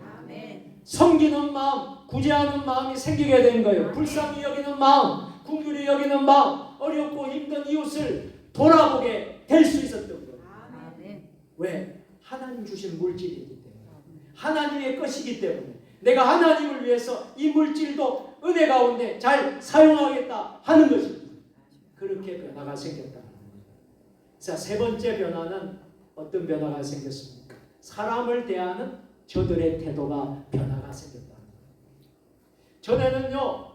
S3: 섬기는 마음, 구제하는 마음이 생기게 된 거예요. 불쌍히 여기는 마음, 긍휼히 여기는 마음, 어렵고 힘든 이웃을 돌아보게 될 수 있었던 거예요. 왜? 하나님 주신 물질이기 때문에, 하나님의 것이기 때문에, 내가 하나님을 위해서 이 물질도 은혜 가운데 잘 사용하겠다 하는 것입니다. 그렇게 변화가 생겼다. 자, 세 번째 변화는 어떤 변화가 생겼습니까? 사람을 대하는 저들의 태도가 변화가 생겼다. 전에는요,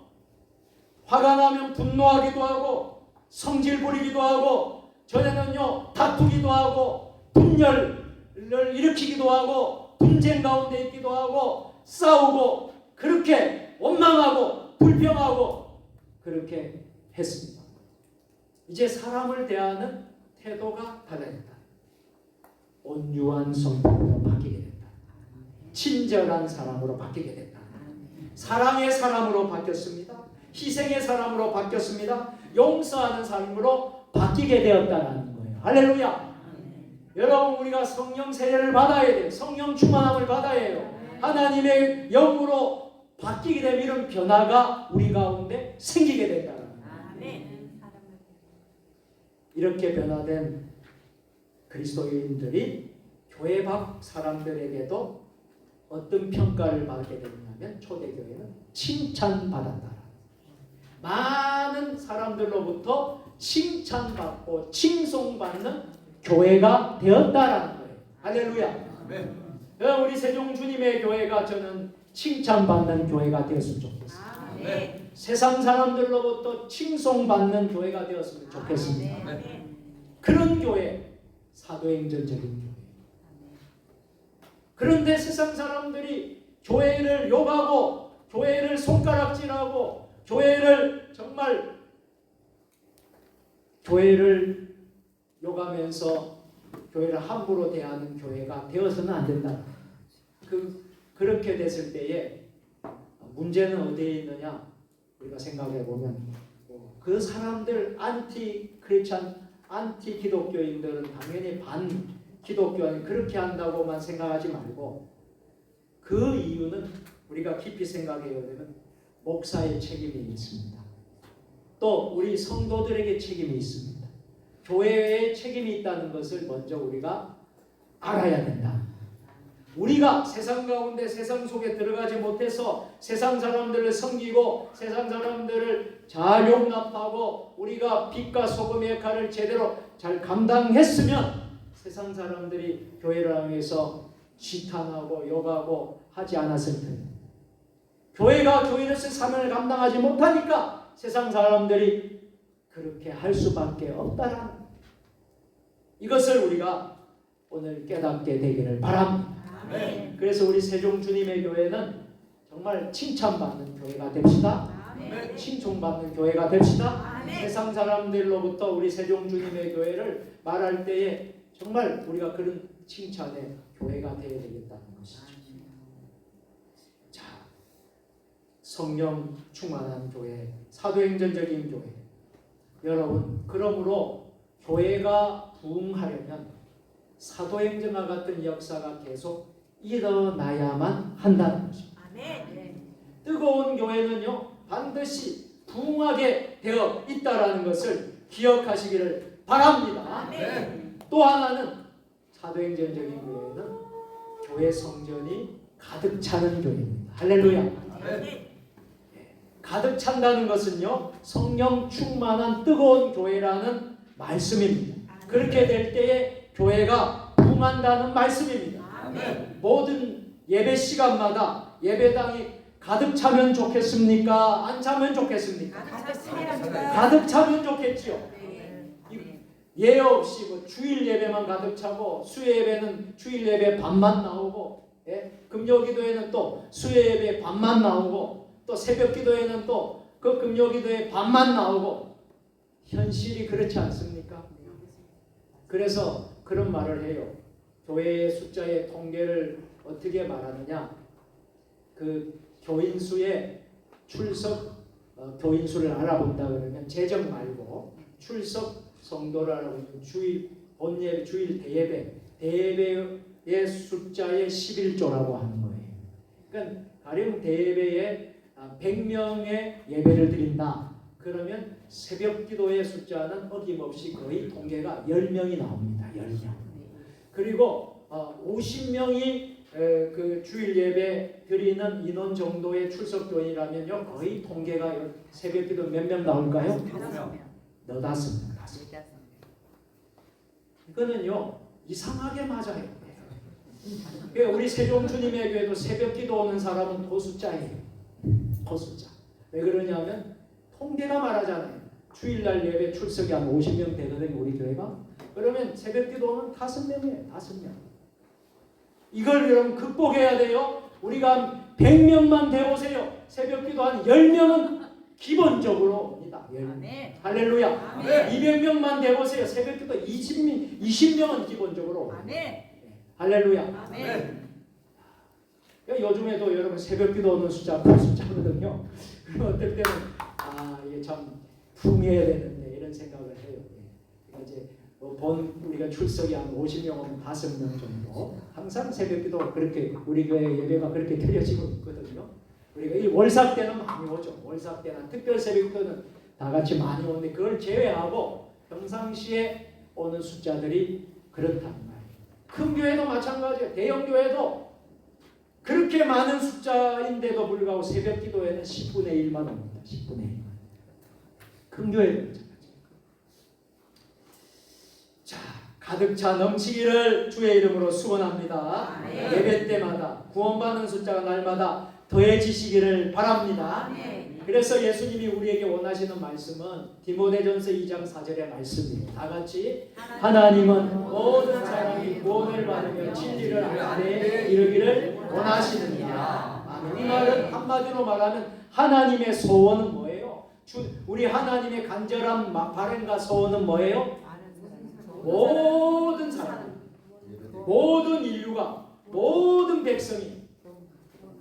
S3: 화가 나면 분노하기도 하고 성질 부리기도 하고, 전에는요 다투기도 하고 분열을 일으키기도 하고 분쟁 가운데 있기도 하고 싸우고 그렇게 원망하고 불평하고 그렇게 했습니다. 이제 사람을 대하는 태도가 달라졌다. 온유한 성품으로 바뀌게 됐다. 친절한 사람으로 바뀌게 됐다. 사랑의 사람으로 바뀌었습니다. 희생의 사람으로 바뀌었습니다. 용서하는 사람으로 바뀌게 되었다는 거예요. 할렐루야. 여러분, 우리가 성령 세례를 받아야 돼요. 성령 충만함을 받아야 해요. 하나님의 영으로 바뀌게 되면 이런 변화가 우리 가운데 생기게 된다는 거예요. 이렇게 변화된 그리스도인들이 교회 밖 사람들에게도 어떤 평가를 받게 되냐면, 초대교회는 칭찬받았다. 많은 사람들로부터 칭찬받고 칭송받는 교회가 되었다라는 거예요. 할렐루야. 우리 세종 주님의 교회가 저는 칭찬받는 교회가 되었으면 좋겠습니다. 세상 사람들로부터 칭송받는 교회가 되었으면 좋겠습니다. 그런 교회, 사도행전적인 교회. 그런데 세상 사람들이 교회를 욕하고 교회를 손가락질하고 교회를 정말 교회를 욕하면서 교회를 함부로 대하는 교회가 되어서는 안 된다. 그렇게 됐을 때에 문제는 어디에 있느냐? 우리가 생각해 보면 그 사람들 안티 크리스찬, 안티 기독교인들은 당연히 반 기독교인 그렇게 한다고만 생각하지 말고, 그 이유는 우리가 깊이 생각해야 되면 목사의 책임이 있습니다. 또 우리 성도들에게 책임이 있습니다. 교회에 책임이 있다는 것을 먼저 우리가 알아야 된다. 우리가 세상 가운데 세상 속에 들어가지 못해서 세상 사람들을 섬기고 세상 사람들을 잘 용납하고 우리가 빛과 소금의 역할을 제대로 잘 감당했으면 세상 사람들이 교회를 향해서 지탄하고 욕하고 하지 않았을 텐데 교회가 교인으로서의 사명을 감당하지 못하니까 세상 사람들이 그렇게 할 수밖에 없다라는 이것을 우리가 오늘 깨닫게 되기를 바랍니다.
S5: 아멘.
S3: 그래서 우리 세종 주님의 교회는 정말 칭찬받는 교회가 됩시다.
S5: 아멘.
S3: 칭송받는 교회가 됩시다.
S5: 아멘.
S3: 세상 사람들로부터 우리 세종 주님의 교회를 말할 때에 정말 우리가 그런 칭찬의 교회가 되어야 되겠다는 것이죠. 자, 성령 충만한 교회, 사도행전적인 교회. 여러분, 그러므로 교회가 부흥하려면 사도행전과 같은 역사가 계속 일어나야만 한다는 것입니다.
S5: 아멘.
S3: 뜨거운 교회는요 반드시 부흥하게 되어 있다라는 것을 기억하시기를 바랍니다.
S5: 아멘.
S3: 또 하나는 사도행전적인 교회는 교회 성전이 가득 차는 교회입니다. 할렐루야.
S5: 아멘.
S3: 가득 찬다는 것은요 성령 충만한 뜨거운 교회라는 말씀입니다. 그렇게 될 때에 교회가 부흥한다는 말씀입니다.
S5: 아멘.
S3: 모든 예배 시간마다 예배당이 가득 차면 좋겠습니까? 안 차면 좋겠습니까? 가득 차면 좋겠지요. 예외 없이 뭐 주일 예배만 가득 차고 수요 예배는 주일 예배 반만 나오고, 금요 기도에는 또 수요 예배 반만 나오고, 또 새벽 기도에는 또 그 금요 기도에 반만 나오고, 현실이 그렇지 않습니까? 그래서 그런 말을 해요. 교회의 숫자의 통계를 어떻게 말하느냐? 그 교인 수의 출석 교인 수를 알아본다 그러면 재정 말고 출석 성도를 알아보면 주일 본예배, 주일 대예배의 숫자의 11조라고 하는 거예요. 그러니까 가령 대예배에 100명의 예배를 드린다. 그러면 새벽 기도의 숫자는 어김없이 거의 통계가 10명이 나옵니다. 10명. 그리고 50명이 그 주일 예배 드리는 인원 정도의 출석 교인이라면요 거의 통계가 새벽 기도 몇 명 나올까요? 5명. 5명. 이거는요 이상하게 맞아요. 우리 세종 주님의 교회도 새벽 기도 오는 사람은 도숫자예요. 도숫자. 왜 그러냐면 통계가 말하잖아요. 주일날 예배 출석이 한 50명 되거든요. 우리 교회가. 그러면 새벽 기도는 5명이에요. 5명. 이걸 여러분 극복해야 돼요. 우리가 100명만 되보세요. 새벽 기도 한 10명은 기본적으로 옵니다. 10명. 할렐루야.
S5: 아멘.
S3: 200명만 되보세요. 새벽 기도 20명은 기본적으로 옵니다.
S5: 아멘.
S3: 할렐루야.
S5: 아멘.
S3: 요즘에도 여러분 새벽 기도 오는 숫자 큰 숫자거든요. 그럼 어떨 때는 이게 참 부흥해야 되는데 이런 생각을 해요. 이제 우리가 출석이 한 50명 오면 5명 정도 항상 새벽 기도 그렇게 우리 교회 예배가 그렇게 드려지고 있거든요. 우리가 이 월삭 때는 많이 오죠. 월삭 때나 특별 새벽 때는 다 같이 많이 오는데 그걸 제외하고 평상시에 오는 숫자들이 그렇단 말이에요. 큰 교회도 마찬가지예요. 대형 교회도 그렇게 많은 숫자인데도 불구하고 새벽 기도에는 10분의 1만 옵니다. 10분의 1만. 큰 교회도 마찬가지예요. 자, 가득 차 넘치기를 주의 이름으로 수원합니다.
S5: 아멘.
S3: 예배 때마다 구원받는 숫자가 날마다 더해지시기를 바랍니다.
S5: 아멘.
S3: 그래서 예수님이 우리에게 원하시는 말씀은 디모데전서 2장 4절의 말씀이에요. 다 같이 하나님은 모든 사람이 구원을 받으며 진리를 아래 이르기를 원하시느니라. 아멘. 이 말은 한마디로 말하면 하나님의 소원은 뭐예요? 우리 하나님의 간절한 바람과 소원은 뭐예요? 모든 사람, 모든 인류가, 모든 백성이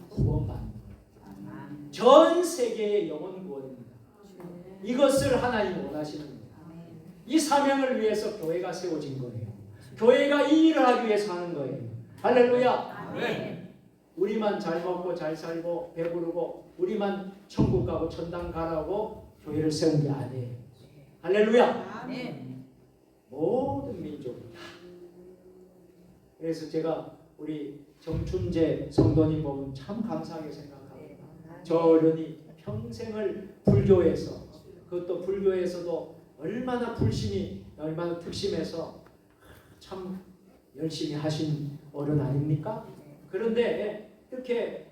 S3: 구원받는 전 세계의 영혼 구원입니다. 이것을 하나님 원하시는 겁니다. 이 사명을 위해서 교회가 세워진 거예요. 교회가 이 일을 하기 위해서 하는 거예요. 할렐루야.
S5: 아멘.
S3: 우리만 잘 먹고 잘 살고 배부르고 우리만 천국 가고 천당 가라고 교회를 세운 게 아니에요. 할렐루야.
S5: 아멘.
S3: 모든 민족. 그래서 제가 우리 정춘재 성도님 보면 참 감사하게 생각합니다. 저 어른이 평생을 불교에서, 그것도 불교에서도 얼마나 불신이 얼마나 특심해서 참 열심히 하신 어른 아닙니까? 그런데 이렇게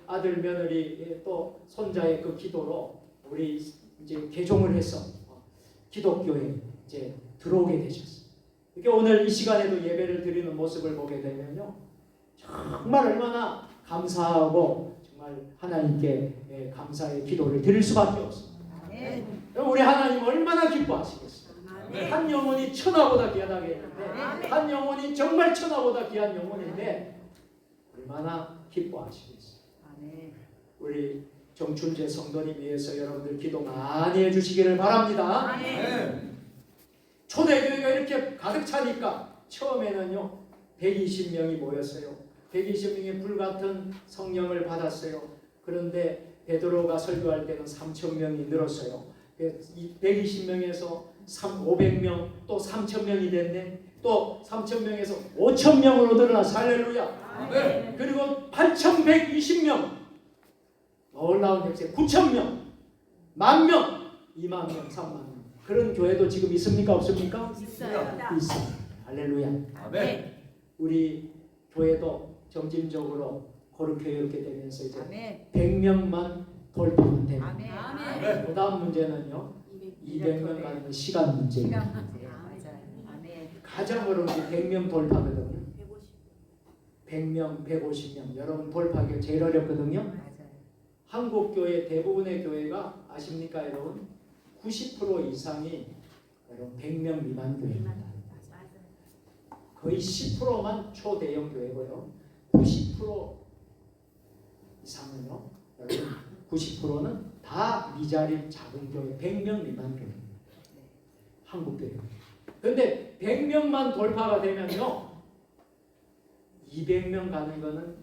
S3: 아들 며느리 또 손자의 그 기도로 우리 이제 개종을 해서 기독교에 이제 들어오게 되셨어요. 이렇게 오늘 이 시간에도 예배를 드리는 모습을 보게 되면요, 정말 얼마나 감사하고 정말 하나님께 감사의 기도를 드릴 수밖에 없습니다. 우리 하나님 얼마나 기뻐하시겠어요? 한 영혼이 천하보다 귀하다고 했는데, 한 영혼이 정말 천하보다 귀한 영혼인데 얼마나 기뻐하시겠어요? 우리 정춘재 성도님 위해서 여러분들 기도 많이 해주시기를 바랍니다. 초대교회가 이렇게 가득 차니까 처음에는요 120명이 모였어요. 120명이 불같은 성령을 받았어요. 그런데 베드로가 설교할 때는 3,000명이 늘었어요. 120명에서 500명 또 3,000명이 됐네. 또 3,000명에서 5,000명으로 늘어나서 할렐루야. 그리고 8,120명 놀라운 역사 9,000명 10,000명 20,000명 30,000명 그런 교회도 지금 있습니까? 없습니까?
S5: 있어요.
S3: 있습니다. 할렐루야.
S5: 아멘.
S3: 우리 교회도 점진적으로 그렇게 이렇게 되면서 이제
S5: 아멘.
S3: 100명만 돌파하면 됩니다.
S5: 아멘.
S3: 그 다음 문제는요 200명 가는 건 시간 문제입니다.
S5: 아멘.
S3: 가장 어려운 게 100명 돌파거든요. 100명, 150명 여러분 돌파하기가 제일 어렵거든요. 한국 교회 대부분의 교회가 아십니까 여러분? 90% 이상이 여러분 100명 미만 교회입니다. 거의 10%만 초대형 교회고요. 90% 이상은요. 여러분 90%는 다 미자립 작은 교회 100명 미만 교회입니다. 한국 교회. 그런데 100명만 돌파가 되면요. 200명 가는 거는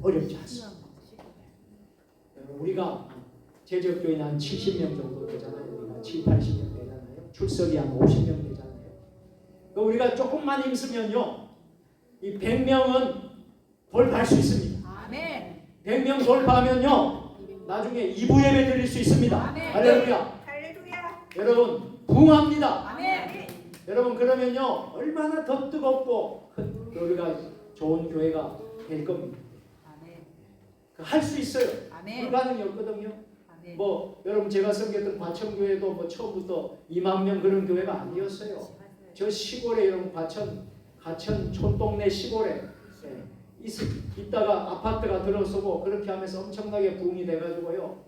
S3: 어렵지 않습니다. 우리가 제적교인 한 70명 정도 되잖아요. 우리가 7, 80명 되잖아요. 출석이 한 50명 되잖아요. 우리가 조금만 힘쓰면요. 이 100명은 돌파할 수 있습니다.
S5: 아멘.
S3: 100명 돌파하면요. 나중에 2부 예배 드릴 수 있습니다. 할렐루야.
S5: 할렐루야.
S3: 여러분 부흥합니다.
S5: 아멘.
S3: 여러분 그러면요. 얼마나 더 뜨겁고 우리가 좋은 교회가 될 겁니다. 할 수 있어요. 불가능이 없거든요. 뭐 여러분 제가 섬겼던 과천교회도 뭐 처음부터 20,000명 그런 교회가 아니었어요. 저 시골에 여러분 가천 촌동네 시골에 있다가 아파트가 들어서고 그렇게 하면서 엄청나게 부흥이 돼가지고요.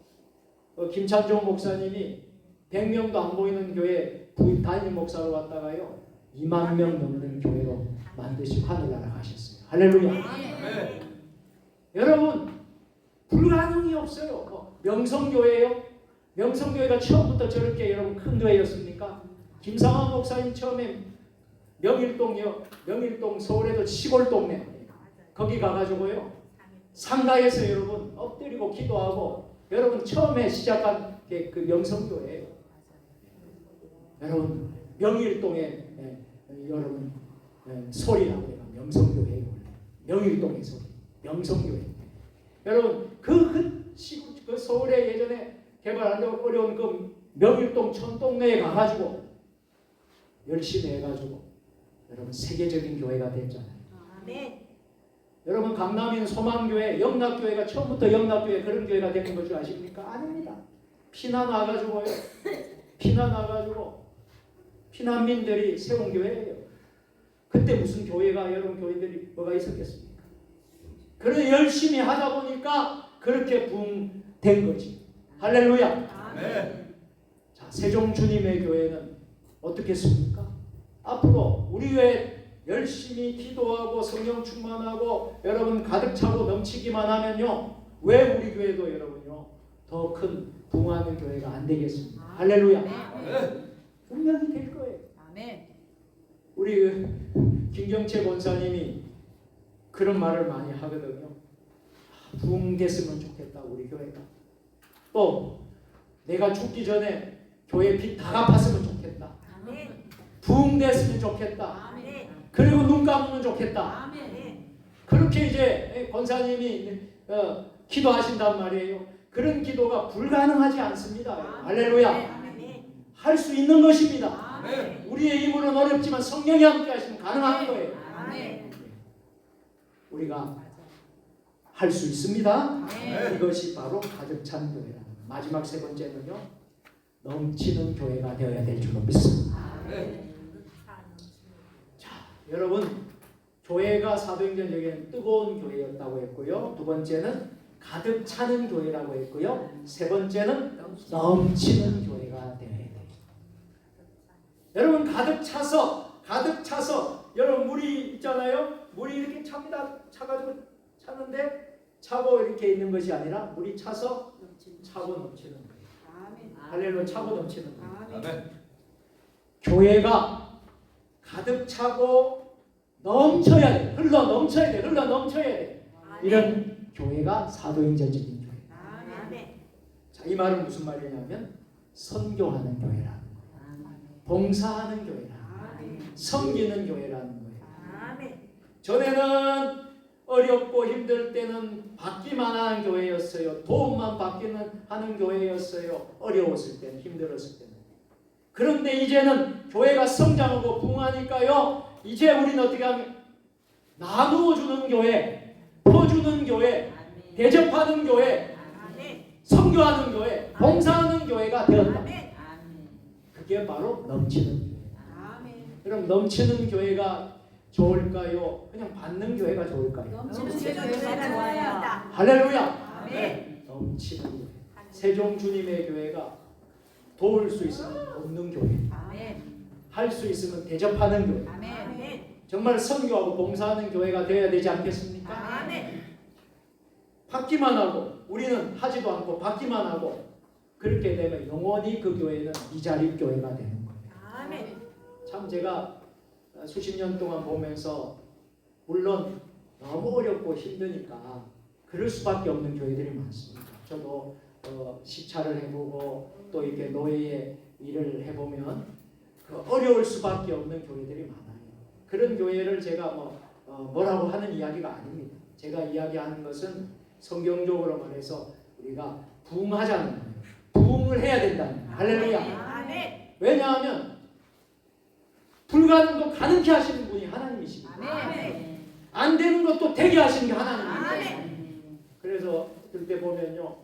S3: 김찬종 목사님이 100명도 안 보이는 교회 담임 목사로 왔다가요 20,000명 넘는 교회로 만드시고 하늘나라 가셨어요. 할렐루야. 여러분 불가능이 없어요. 명성교회요? 명성교회가 처음부터 저렇게 여러분 큰 교회였습니까? 김상환 목사님 처음에 명일동 서울에도 시골 동네 거기 가가지고요 상가에서 여러분 엎드리고 기도하고 여러분 처음에 시작한 게 그 명성교회예요. 여러분 명일동에 여러분 소리라고 해요. 명성교회예요. 명일동의 소리 명성교회. 여러분 그 서울에 예전에 개발하려고 어려운 그 명일동 촌동네에 가가지고 열심히 해가지고 여러분 세계적인 교회가 됐잖아요. 여러분 강남인 소망교회, 영락교회가 처음부터 영락교회 그런 교회가 되는 것 줄 아십니까? 아닙니다. 피난 와가지고요. 피난 와가지고 피난민들이 세운 교회예요. 그때 무슨 교회가 여러분 교회들이 뭐가 있었겠습니까? 그래 열심히 하다 보니까 그렇게 붕된 거지. 할렐루야. 자, 세종 주님의 교회는 어떻겠습니까? 앞으로 우리 교회 열심히 기도하고 성령 충만하고 여러분 가득 차고 넘치기만 하면요. 왜 우리 교회도 여러분요 더 큰 부흥하는 교회가 안 되겠습니까? 할렐루야. 분명히 될 거예요. 우리 김경채 권사님이 그런 말을 많이 하거든요. 부흥됐으면 좋겠다 우리 교회가. 또 내가 죽기 전에 교회 빚 다 갚았으면 좋겠다. 부흥됐으면 좋겠다. 그리고 눈 감으면 좋겠다. 그렇게 이제 권사님이 기도하신단 말이에요. 그런 기도가 불가능하지 않습니다. 할렐루야. 할 수 있는 것입니다. 우리의 힘으로는 어렵지만 성령이 함께 하시면 가능한 거예요. 우리가 할 수 있습니다. 이것이 바로 가득 찬 교회라는 거예요. 마지막 세 번째는요, 넘치는 교회가 되어야 될 줄로 믿습니다. 자, 여러분, 교회가 사도행전적인 뜨거운 교회였다고 했고요. 두 번째는 가득 차는 교회라고 했고요. 세 번째는 넘치는 교회가 되어야 돼요. 여러분, 가득 차서 여러분 물이 있잖아요. 물이 이렇게 찹니다. 차가지고 차는데 차고 이렇게 있는 것이 아니라 물이 차서 차고 넘치는 거예요. 할렐루야, 차고 넘치는 거예요. 교회가 가득 차고 넘쳐야 돼. 흘러 넘쳐야 돼. 이런 교회가 사도행전적인 교회. 자, 이 말은 무슨 말이냐면 선교하는 교회라는 거예요. 봉사하는 교회라는 거예요. 섬기는 교회라는 거예요. 전에는 어렵고 힘들 때는 받기만 하는 교회였어요. 도움만 받기는 하는 교회였어요. 어려웠을 때는, 힘들었을 때는. 그런데 이제는 교회가 성장하고 부흥하니까요, 이제 우리는 어떻게 하면 나누어 주는 교회, 퍼주는 교회, 대접하는 교회, 선교하는 교회, 봉사하는 교회가 되었다. 그게 바로 넘치는 교회. 그럼 넘치는 교회가 좋을까요? 그냥 받는 교회가 좋을까요?
S5: 넘치는 교회가 좋아요.
S3: 할렐루야. 넘치는 교회. 세종 주님의 교회가 도울 수 있으면 돕는 교회, 할 수 있으면 대접하는 교회, 정말 선교하고 봉사하는 교회가 되어야 되지 않겠습니까? 받기만 하고 우리는 하지도 않고 받기만 하고 그렇게 되면 영원히 그 교회는 이자립 교회가 되는 거예요. 참 제가 수십 년 동안 보면서 물론 너무 어렵고 힘드니까 그럴 수밖에 없는 교회들이 많습니다. 저도 시차를 해보고 또 이렇게 노예의 일을 해보면 그 어려울 수밖에 없는 교회들이 많아요. 그런 교회를 제가 뭐라고 하는 이야기가 아닙니다. 제가 이야기하는 것은 성경적으로 말해서 우리가 부흥하자는 거예요. 부흥을 해야 된다는 거예요. 할렐루야. 왜냐하면 불가능도 가능케 하시는 분이 하나님이십니다. 안 되는 것도 되게 하시는 게 하나님입니다. 그래서 그때 보면요,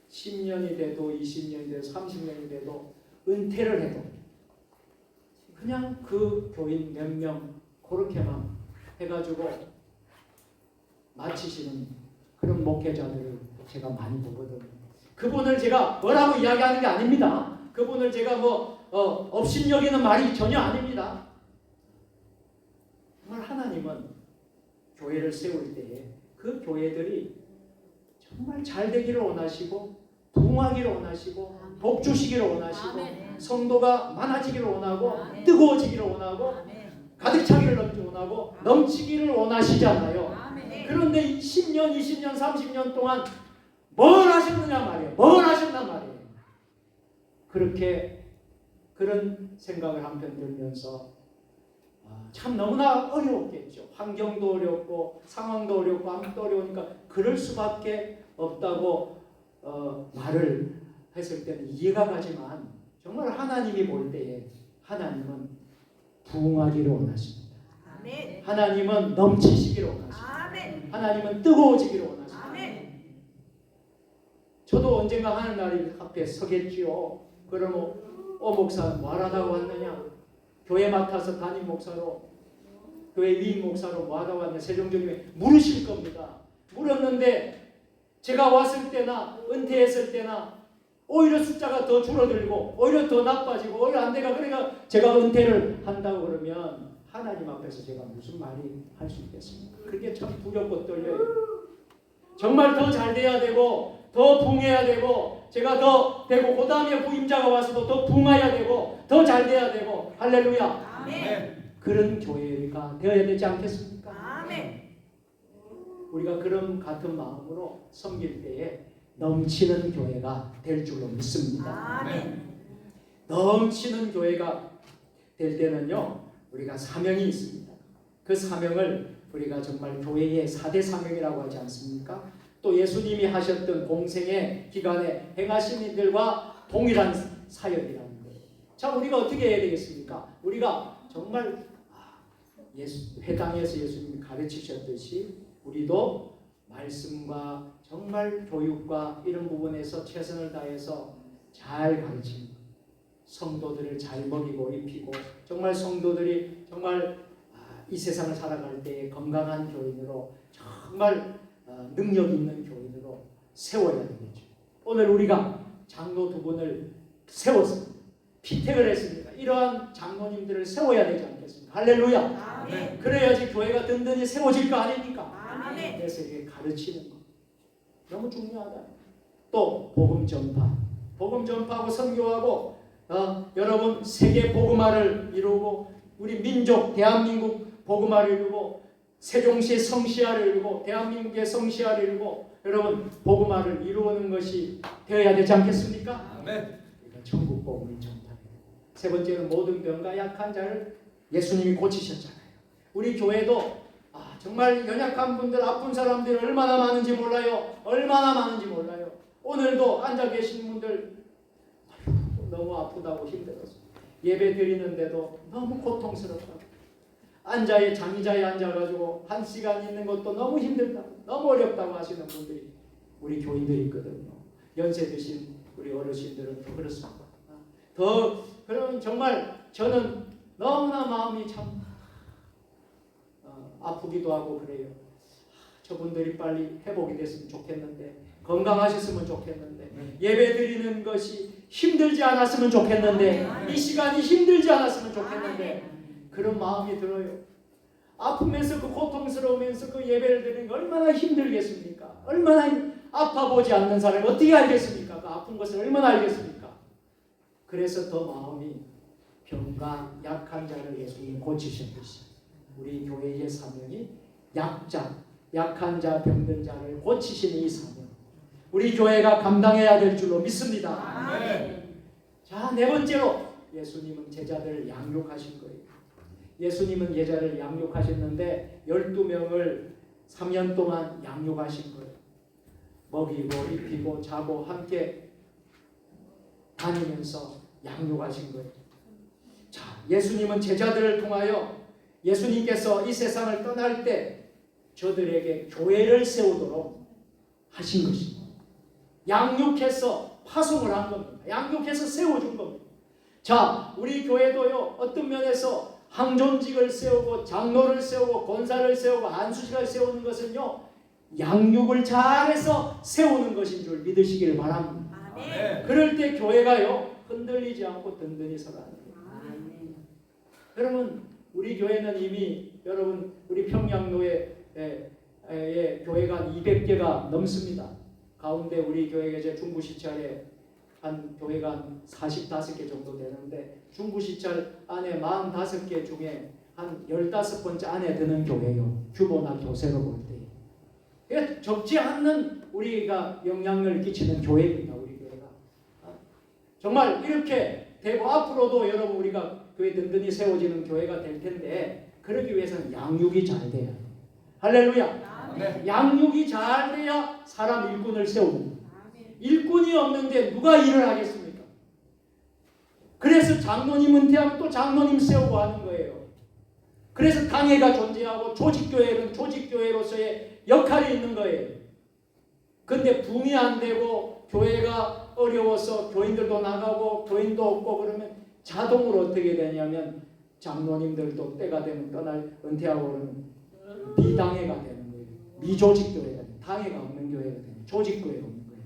S3: 10년이 돼도 20년이 돼도 30년이 돼도 은퇴를 해도 그냥 그 교인 몇 명 그렇게만 해가지고 마치시는 그런 목회자들을 제가 많이 보거든요. 그분을 제가 뭐라고 이야기하는 게 아닙니다. 그분을 제가 업신여기는 말이 전혀 아닙니다. 정말 하나님은 교회를 세울 때에 그 교회들이 정말 잘 되기를 원하시고 부흥하기를 원하시고 복 주시기를 원하시고 성도가 많아지기를 원하고 뜨거워지기를 원하고 가득 차기를 원하고 넘치기를 원하시잖아요. 그런데 10년, 20년, 30년 동안 뭘 하셨느냐 말이에요. 뭘 하셨단 말이에요. 그렇게 그런 생각을 한편 들면서 참 너무나 어려웠겠죠. 환경도 어렵고 상황도 어렵고 아무것도 어려우니까 그럴 수밖에 없다고 말을 했을 때는 이해가 가지만 정말 하나님이 볼 때에 하나님은 부흥하기를 원하십니다. 하나님은 넘치시기를 원하십니다. 하나님은 뜨거워지기를 원하십니다. 저도 언젠가 하나님 앞에 서겠지요. 그러면 목사 뭐하다고 왔느냐? 교회 맡아서 담임 목사로 교회 위임 목사로 뭐하다고 왔느냐? 세종주님이 물으실 겁니다. 물었는데 제가 왔을 때나 은퇴했을 때나 오히려 숫자가 더 줄어들고 오히려 더 나빠지고 오히려 안 돼가 그러니까 제가 은퇴를 한다고 그러면 하나님 앞에서 제가 무슨 말이 할 수 있겠습니까? 그게 참 두렵고 떨려요. 정말 더 잘 돼야 되고 더 부흥해야 되고 제가 더 되고 그 다음에 부임자가 와서도 더 부흥해야 되고 더 잘 돼야 되고 할렐루야. 아멘. 그런 교회가 되어야 되지 않겠습니까? 아멘. 우리가 그런 같은 마음으로 섬길 때에 넘치는 교회가 될 줄로 믿습니다. 아멘. 넘치는 교회가 될 때는요, 우리가 사명이 있습니다. 그 사명을 우리가 정말 교회의 4대 사명이라고 하지 않습니까? 또 예수님이 하셨던 공생의 기간에 행하신 일들과 동일한 사역이라는 거예요. 자, 우리가 어떻게 해야 되겠습니까? 우리가 정말 회당에서 예수님이 가르치셨듯이 우리도 말씀과 정말 교육과 이런 부분에서 최선을 다해서 잘 가르치는 성도들을 잘 먹이고 입히고 정말 성도들이 정말 이 세상을 살아갈 때 건강한 교인으로 정말 능력 있는 교인으로 세워야 되겠죠. 오늘 우리가 장로 두 분을 세웠습니다. 피택을 했습니다. 이러한 장로님들을 세워야 되지 않겠습니까? 할렐루야.
S5: 아멘.
S3: 그래야지 교회가 든든히 세워질 거 아닙니까?
S5: 아멘.
S3: 그래서 이게 가르치는 거 너무 중요하다. 또 복음 전파하고 선교하고 여러분 세계 복음화를 이루고 우리 민족 대한민국 복음화를 이루고 세종시의 성시화를 이루고 대한민국의 성시화를 이루고 여러분 복음화를 이루는 것이 되어야 되지 않겠습니까?
S6: 아멘.
S3: 천국 복음을 전파해야 돼요. 세 번째는 모든 병과 약한 자를 예수님이 고치셨잖아요. 우리 교회도 정말 연약한 분들, 아픈 사람들이 얼마나 많은지 몰라요. 오늘도 앉아 계신 분들 너무 아프다고 힘들어서 예배 드리는데도 너무 고통스럽다고 장의자에 앉아가지고 1시간 있는 것도 너무 힘들다고 너무 어렵다고 하시는 분들이 우리 교인들이 있거든요. 연세 드신 우리 어르신들은 더 그렇습니다. 그러면 정말 저는 너무나 마음이 참 아프기도 하고 그래요. 저분들이 빨리 회복이 됐으면 좋겠는데 건강하셨으면 좋겠는데 예배 드리는 것이 힘들지 않았으면 좋겠는데 이 시간이 힘들지 않았으면 좋겠는데 그런 마음이 들어요. 아프면서 그 고통스러우면서 그 예배를 드리는 게 얼마나 힘들겠습니까? 얼마나 아파보지 않는 사람이 어떻게 알겠습니까? 그 아픈 것을 얼마나 알겠습니까? 그래서 더 마음이 병과 약한 자를 예수님이 고치셨듯이 우리 교회의 사명이 약한 자, 병든 자를 고치시는 이 사명 우리 교회가 감당해야 될 줄로 믿습니다.
S5: 아멘.
S3: 자, 네 번째로 예수님은 제자들을 양육하신 거예요. 예수님은 제자를 양육하셨는데 12명을 3년 동안 양육하신 거예요. 먹이고 입히고 자고 함께 다니면서 양육하신 거예요. 자, 예수님은 제자들을 통하여 예수님께서 이 세상을 떠날 때 저들에게 교회를 세우도록 하신 것입니다. 양육해서 파송을 한 겁니다. 양육해서 세워준 겁니다. 자, 우리 교회도요, 어떤 면에서 항존직을 세우고 장로를 세우고 권사를 세우고 안수식을 세우는 것은요, 양육을 잘해서 세우는 것인 줄 믿으시기를 바랍니다.
S5: 아멘.
S3: 그럴 때 교회가요, 흔들리지 않고 든든히 서라는 거예요. 그러면 우리 교회는 이미 여러분 우리 평양로에 교회가 200개가 넘습니다. 가운데 우리 교회가 이제 중부시찰에 한 교회가 한 45개 정도 되는데 중부시찰 안에 45개 중에 한 15번째 안에 드는 교회요. 규모나 교세로 볼 때. 그러니까 적지 않는 우리가 영향을 끼치는 교회입니다. 우리 교회가. 정말 이렇게 되고 앞으로도 여러분 우리가 교회 든든히 세워지는 교회가 될 텐데 그러기 위해서는 양육이 잘 돼야 돼요. 할렐루야.
S5: 아멘.
S3: 양육이 잘 돼야 사람 일꾼을 세웁니다. 일꾼이 없는데 누가 일을 하겠습니까? 그래서 장로님 은퇴하면 또 장로님 세우고 하는 거예요. 그래서 당회가 존재하고 조직교회는 조직교회로서의 역할이 있는 거예요. 근데 붐이 안 되고 교회가 어려워서 교인들도 나가고 교인도 없고 그러면 자동으로 어떻게 되냐면 장로님들도 때가 되면 은퇴하고 그러면 비당회가 되는 거예요. 미조직교회가 되는, 당회가 없는 교회가 되는, 조직교회가 없는 거예요.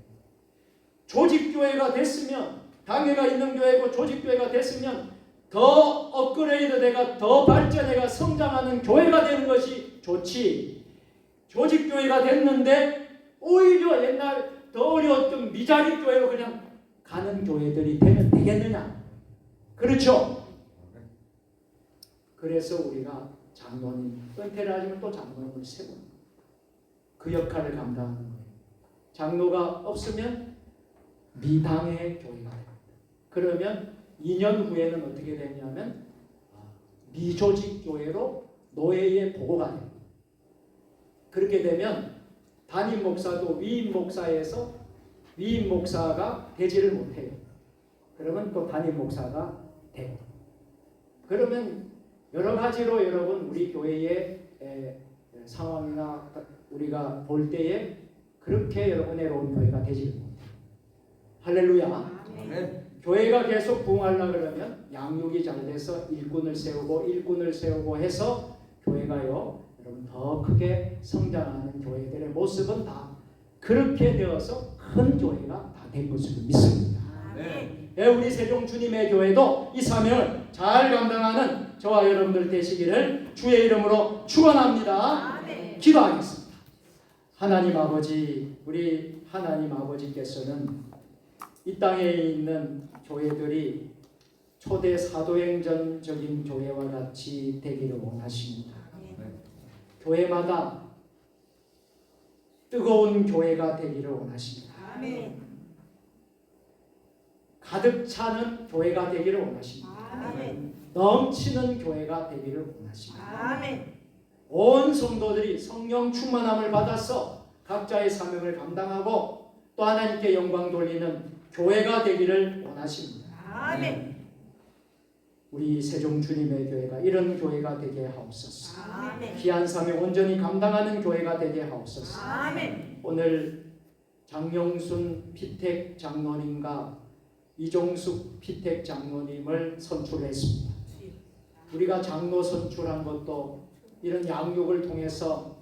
S3: 조직교회가 됐으면 당회가 있는 교회고 조직교회가 됐으면 더 업그레이드돼가 더 발전해가 성장하는 교회가 되는 것이 좋지. 조직교회가 됐는데 오히려 옛날 더 어려웠던 미자립 교회로 그냥 가는 교회들이 되면 되겠느냐? 그렇죠? 그래서 우리가 장로님, 은퇴를 하시면 또 장로님을 세우는 거예요. 그 역할을 감당하는 거예요. 장로가 없으면 미당의 교회가 됩니다. 그러면 2년 후에는 어떻게 되냐면 미조직 교회로 노예의 보고가 됩니다. 그렇게 되면 담임 목사도 위임 목사에서 위임 목사가 되지를 못해요. 그러면 또 담임 목사가 되고, 그러면 여러 가지로 여러분 우리 교회의 상황이나 우리가 볼 때에 그렇게 은혜로운 교회가 되지를 못해요. 할렐루야. 교회가 계속 부흥하려고 그러면 양육이 잘 돼서 일꾼을 세우고 해서 교회가요 여러분 더 크게 성장하는 교회들의 모습은 다 그렇게 되어서 큰 교회가 다 된 것으로 믿습니다. 우리 세종 주님의 교회도 이 사명을 잘 감당하는 저와 여러분들 되시기를 주의 이름으로 축원합니다. 기도하겠습니다. 하나님 아버지, 우리 하나님 아버지께서는 이 땅에 있는 교회들이 초대 사도행전적인 교회와 같이 되기를 원하십니다. 교회마다 뜨거운 교회가 되기를 원하십니다. 가득 차는 교회가 되기를 원하십니다. 넘치는 교회가 되기를 원하십니다. 온 성도들이 성령 충만함을 받아서 각자의 사명을 감당하고 또 하나님께 영광 돌리는 교회가 되기를 원하십니다. 우리 세종 주님의 교회가 이런 교회가 되게 하옵소서. 귀한 사명 온전히 감당하는 교회가 되게 하옵소서. 오늘 장영순 피택 장로님과 이종숙 피택 장로님을 선출했습니다. 우리가 장로 선출한 것도 이런 양육을 통해서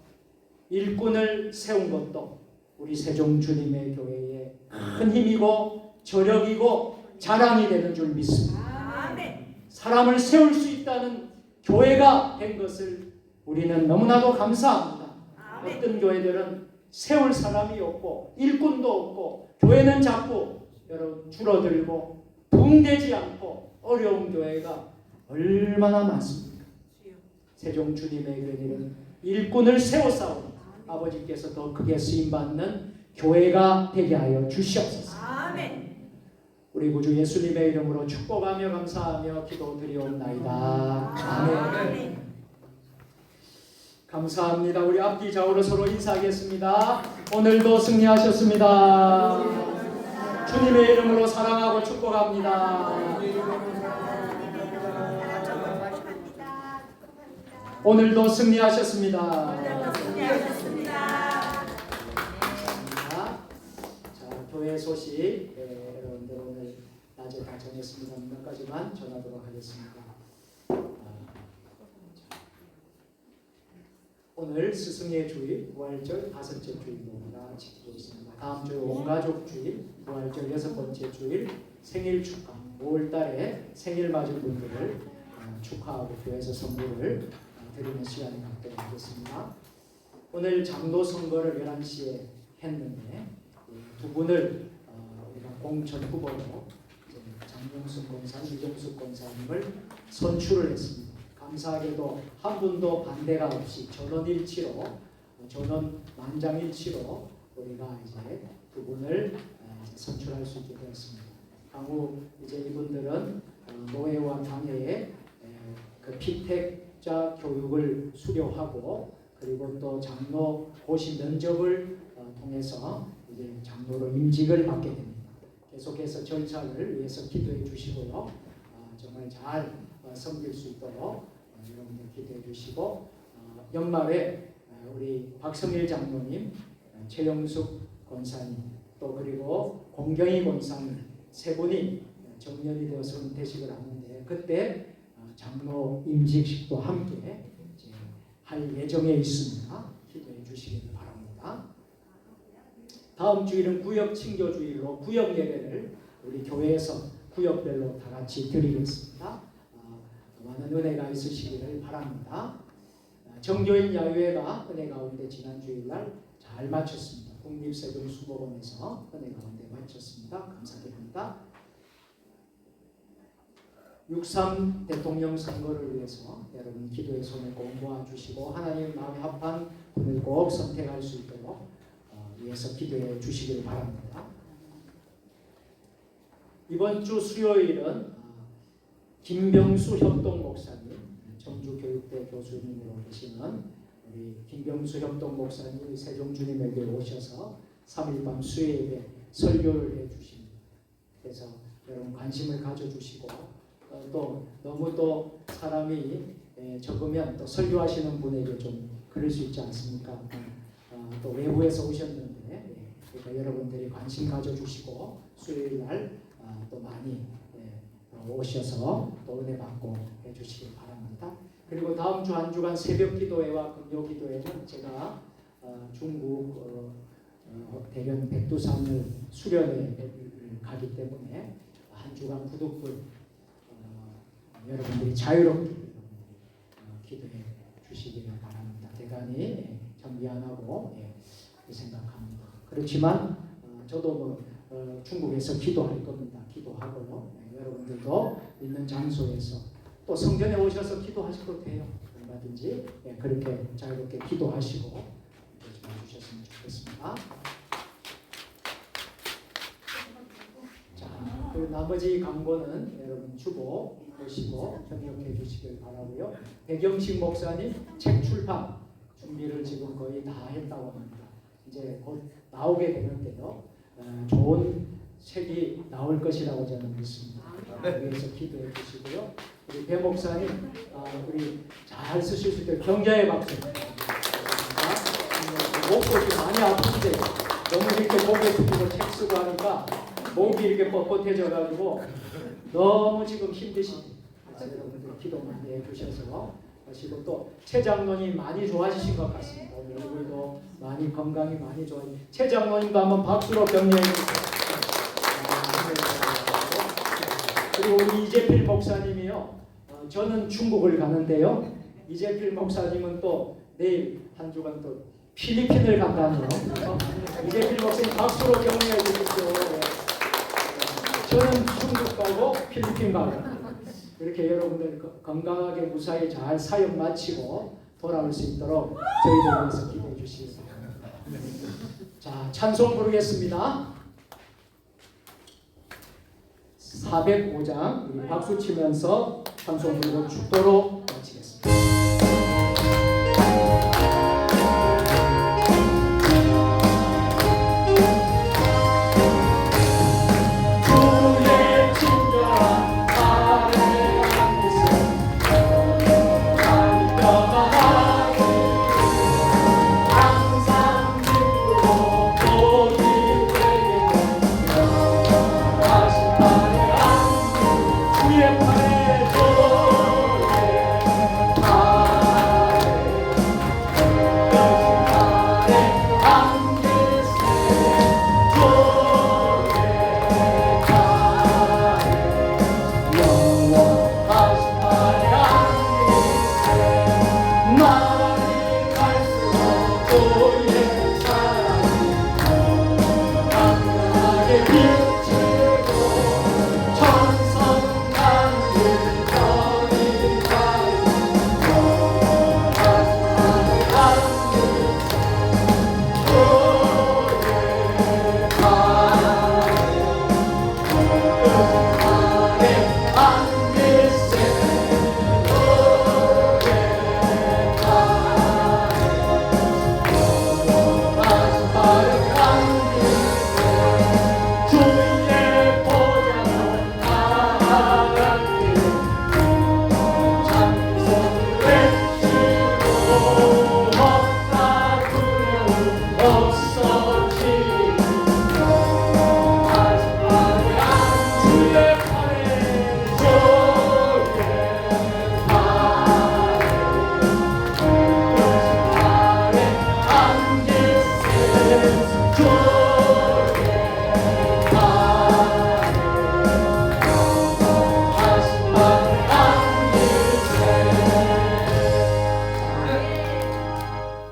S3: 일꾼을 세운 것도 우리 세종 주님의 교회의 큰 힘이고 저력이고 자랑이 되는 줄 믿습니다. 사람을 세울 수 있다는 교회가 된 것을 우리는 너무나도 감사합니다. 어떤 교회들은 세울 사람이 없고 일꾼도 없고 교회는 자꾸 여러분 줄어들고 붕대지 않고 어려운 교회가 얼마나 많습니까? 세종 주님의 교회는 일꾼을 세워 싸우니 아버지께서 더 크게 쓰임받는 교회가 되게 하여 주시옵소서. 우리 구주 예수님의 이름으로 축복하며 감사하며 기도드리옵나이다. 아멘. 감사합니다. 우리 앞뒤 좌우로 서로 인사하겠습니다. 오늘도 승리하셨습니다. 주님의 이름으로 사랑하고 축복합니다. 오늘도 승리하셨습니다. 자, 교회 소식 여러분들 오늘 낮에 다 전했습니다. 몇 가지만 전하도록 하겠습니다. 오늘 스승의 주일, 부활절 5째 주일입니다. 지키고 있습니다. 다음 주 온가족 주일, 부활절 6번째 주일, 생일 축하. 5월달에 생일 맞은 분들을 축하하고 교회에서 선물을 드리는 시간을 갖도록 하겠습니다. 오늘 장로 선거를 11시에 했는데 두 분을 우리가 공천 후보로 장영순 권사, 이종숙 권사님을 선출을 했습니다. 감사하게도 한 분도 반대가 없이 전원일치로 전원 만장일치로 우리가 이제 두 분을 선출할 수 있게 되었습니다. 향후 이제 이분들은 노회와 당회에 그 피택자 교육을 수료하고 그리고 또 장로 고시 면접을 통해서 이제 장로로 임직을 받게 됩니다. 계속해서 절차를 위해서 기도해 주시고요. 정말 잘 섬길 수 있도록 여러분들 기도해 주시고 연말에 우리 박성일 장로님, 최영숙 권사님 또 그리고 공경희 권사님 세 분이 정년이 되어서 은퇴식을 하는데 그때 장로 임직식도 함께 이제 할 예정에 있습니다. 기도해 주시기를 바랍니다. 다음 주일은 구역 친교주일로 구역 예배를 우리 교회에서 구역별로 다 같이 드리겠습니다. 많은 은혜가 있으시기를 바랍니다. 정교인 야유회가 은혜 가운데 지난 주일날 잘 마쳤습니다. 국립세종수목원에서 은혜 가운데 마쳤습니다. 감사드립니다. 6.3 대통령 선거를 위해서 여러분 기도의 손을 꼭 모아주시고 하나님 마음에 합한 분을 꼭 선택할 수 있도록 위해서 기도해 주시길 바랍니다. 이번 주 수요일은 김병수 협동 목사님, 청주교육대 교수님으로 계시는 우리 김병수 협동 목사님이 세종주님에게 오셔서 3일 밤 수요예배 설교를 해주십니다. 그래서 여러분 관심을 가져주시고 또 너무 또 사람이 적으면 또 설교하시는 분에게 좀 그럴 수 있지 않습니까? 또 외부에서 오셨는데 그러니까 여러분들이 관심 가져주시고 수요일 날 또 많이 오셔서 또 은혜 받고 해주시길 바랍니다. 그리고 다음 주 한 주간 새벽 기도회와 금요 기도회는 제가 중국 대련 백두산을 수련회 가기 때문에 한 주간 부득불 여러분들이 자유롭게 기도해 주시기를 바랍니다. 대단히 참 미안하고 생각합니다. 그렇지만 저도 뭐 중국에서 기도할 겁니다. 기도하고요. 여러분들도 있는 장소에서 또 성전에 오셔서 기도하셔도 돼요. 얼마든지 그렇게 자유롭게 기도하시고 좀 해주셨으면 좋겠습니다. 자, 그 나머지 광고는 여러분 주보 보시고 협력해 주시길 바라고요. 백영식 목사님 책 출판 준비를 지금 거의 다 했다고 합니다. 이제 곧 나오게 되는데요. 좋은 책이 나올 것이라고 저는 믿습니다. 위해서 기도해 주시고요. 우리 배 목사님, 우리 잘 쓰실 수 있도록 경자의 박수. 목도 많이 아픈데 너무 이렇게 목에 두고 책 쓰고 하니까 목이 이렇게 뻣뻣해져가지고 너무 지금 힘드십니다. 여러분들 기도 많이 해주셔서 하시고 또 최 장로님 많이 좋아지신 것 같습니다. 오늘 얼굴도 많이 건강이 많이 좋아지. 최 장로님도 한번 박수로 격려해 주세요. 그리고 우리 이재필 목사님이요. 저는 중국을 가는데요. 이재필 목사님은 또 내일 한 주간 또 필리핀을 간다네요. 이재필 목사님 박수로 격려해 주십시오. 저는 중국 가고 필리핀 가고 이렇게 여러분들 건강하게 무사히 잘 사역 마치고 돌아올 수 있도록 저희들 위해서 기도해 주시기 바랍니다. 자, 찬송 부르겠습니다. 405장 우리 박수 치면서 찬송 부르고 축도로 마치겠습니다.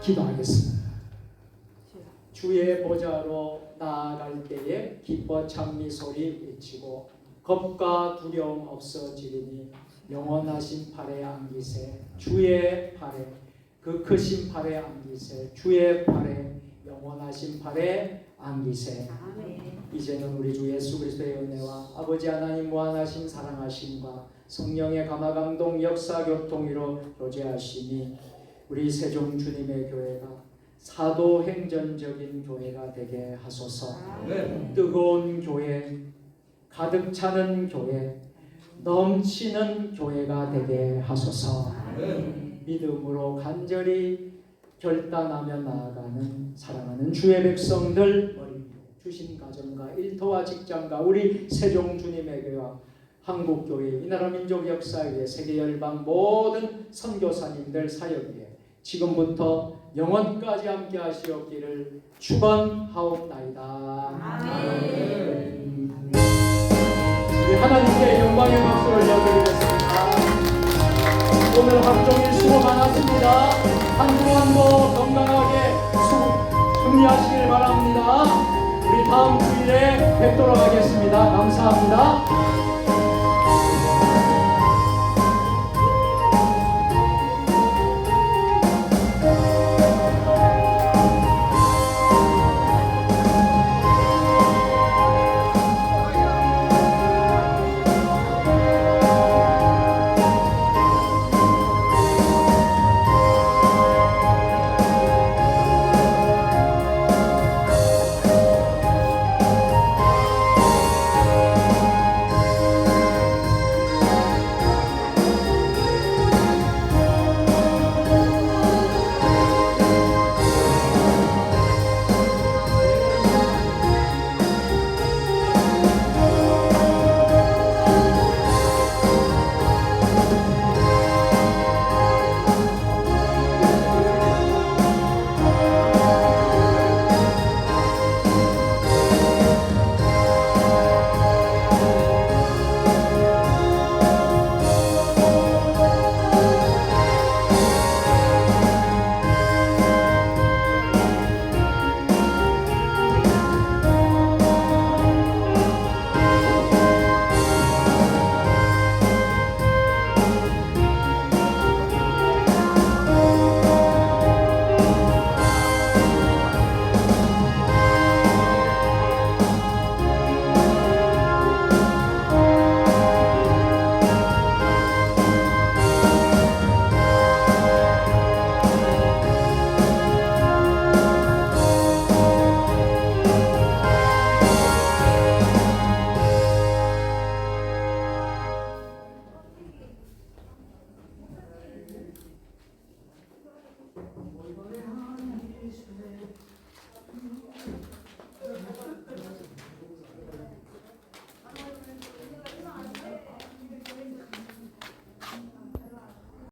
S3: 기도하겠습니다. 주의 보좌로 나아갈 때에 기뻐 찬미 소리 외치고 겁과 두려움 없어지리니 영원하신 팔에 안기세 주의 팔에 그 크신 팔에 안기세 주의 팔에 영원하신 팔에 안기세. 이제는 우리 주 예수 그리스도의 은혜와 아버지 하나님 무한하신 사랑하심과 성령의 감화감동 역사 교통으로 교제하시니 우리 세종 주님의 교회가 사도행전적인 교회가 되게 하소서. 뜨거운 교회, 가득 차는 교회, 넘치는 교회가 되게 하소서. 믿음으로 간절히 결단하며 나아가는 사랑하는 주의 백성들, 머리 위에 주신 가정과 일터와 직장과 우리 세종 주님의 교회와 한국교회 이 나라 민족 역사에 세계 열방 모든 선교사님들 사역 위에 지금부터 영원까지 함께 하시옵기를 축원하옵나이다. 아멘. 우리 하나님께 영광의 박수 올려드리겠습니다. 오늘 하루 종일 수고 많았습니다. 한 주간도 건강하게 승리하시길 바랍니다. 우리 다음 주일에 뵙도록 하겠습니다. 감사합니다.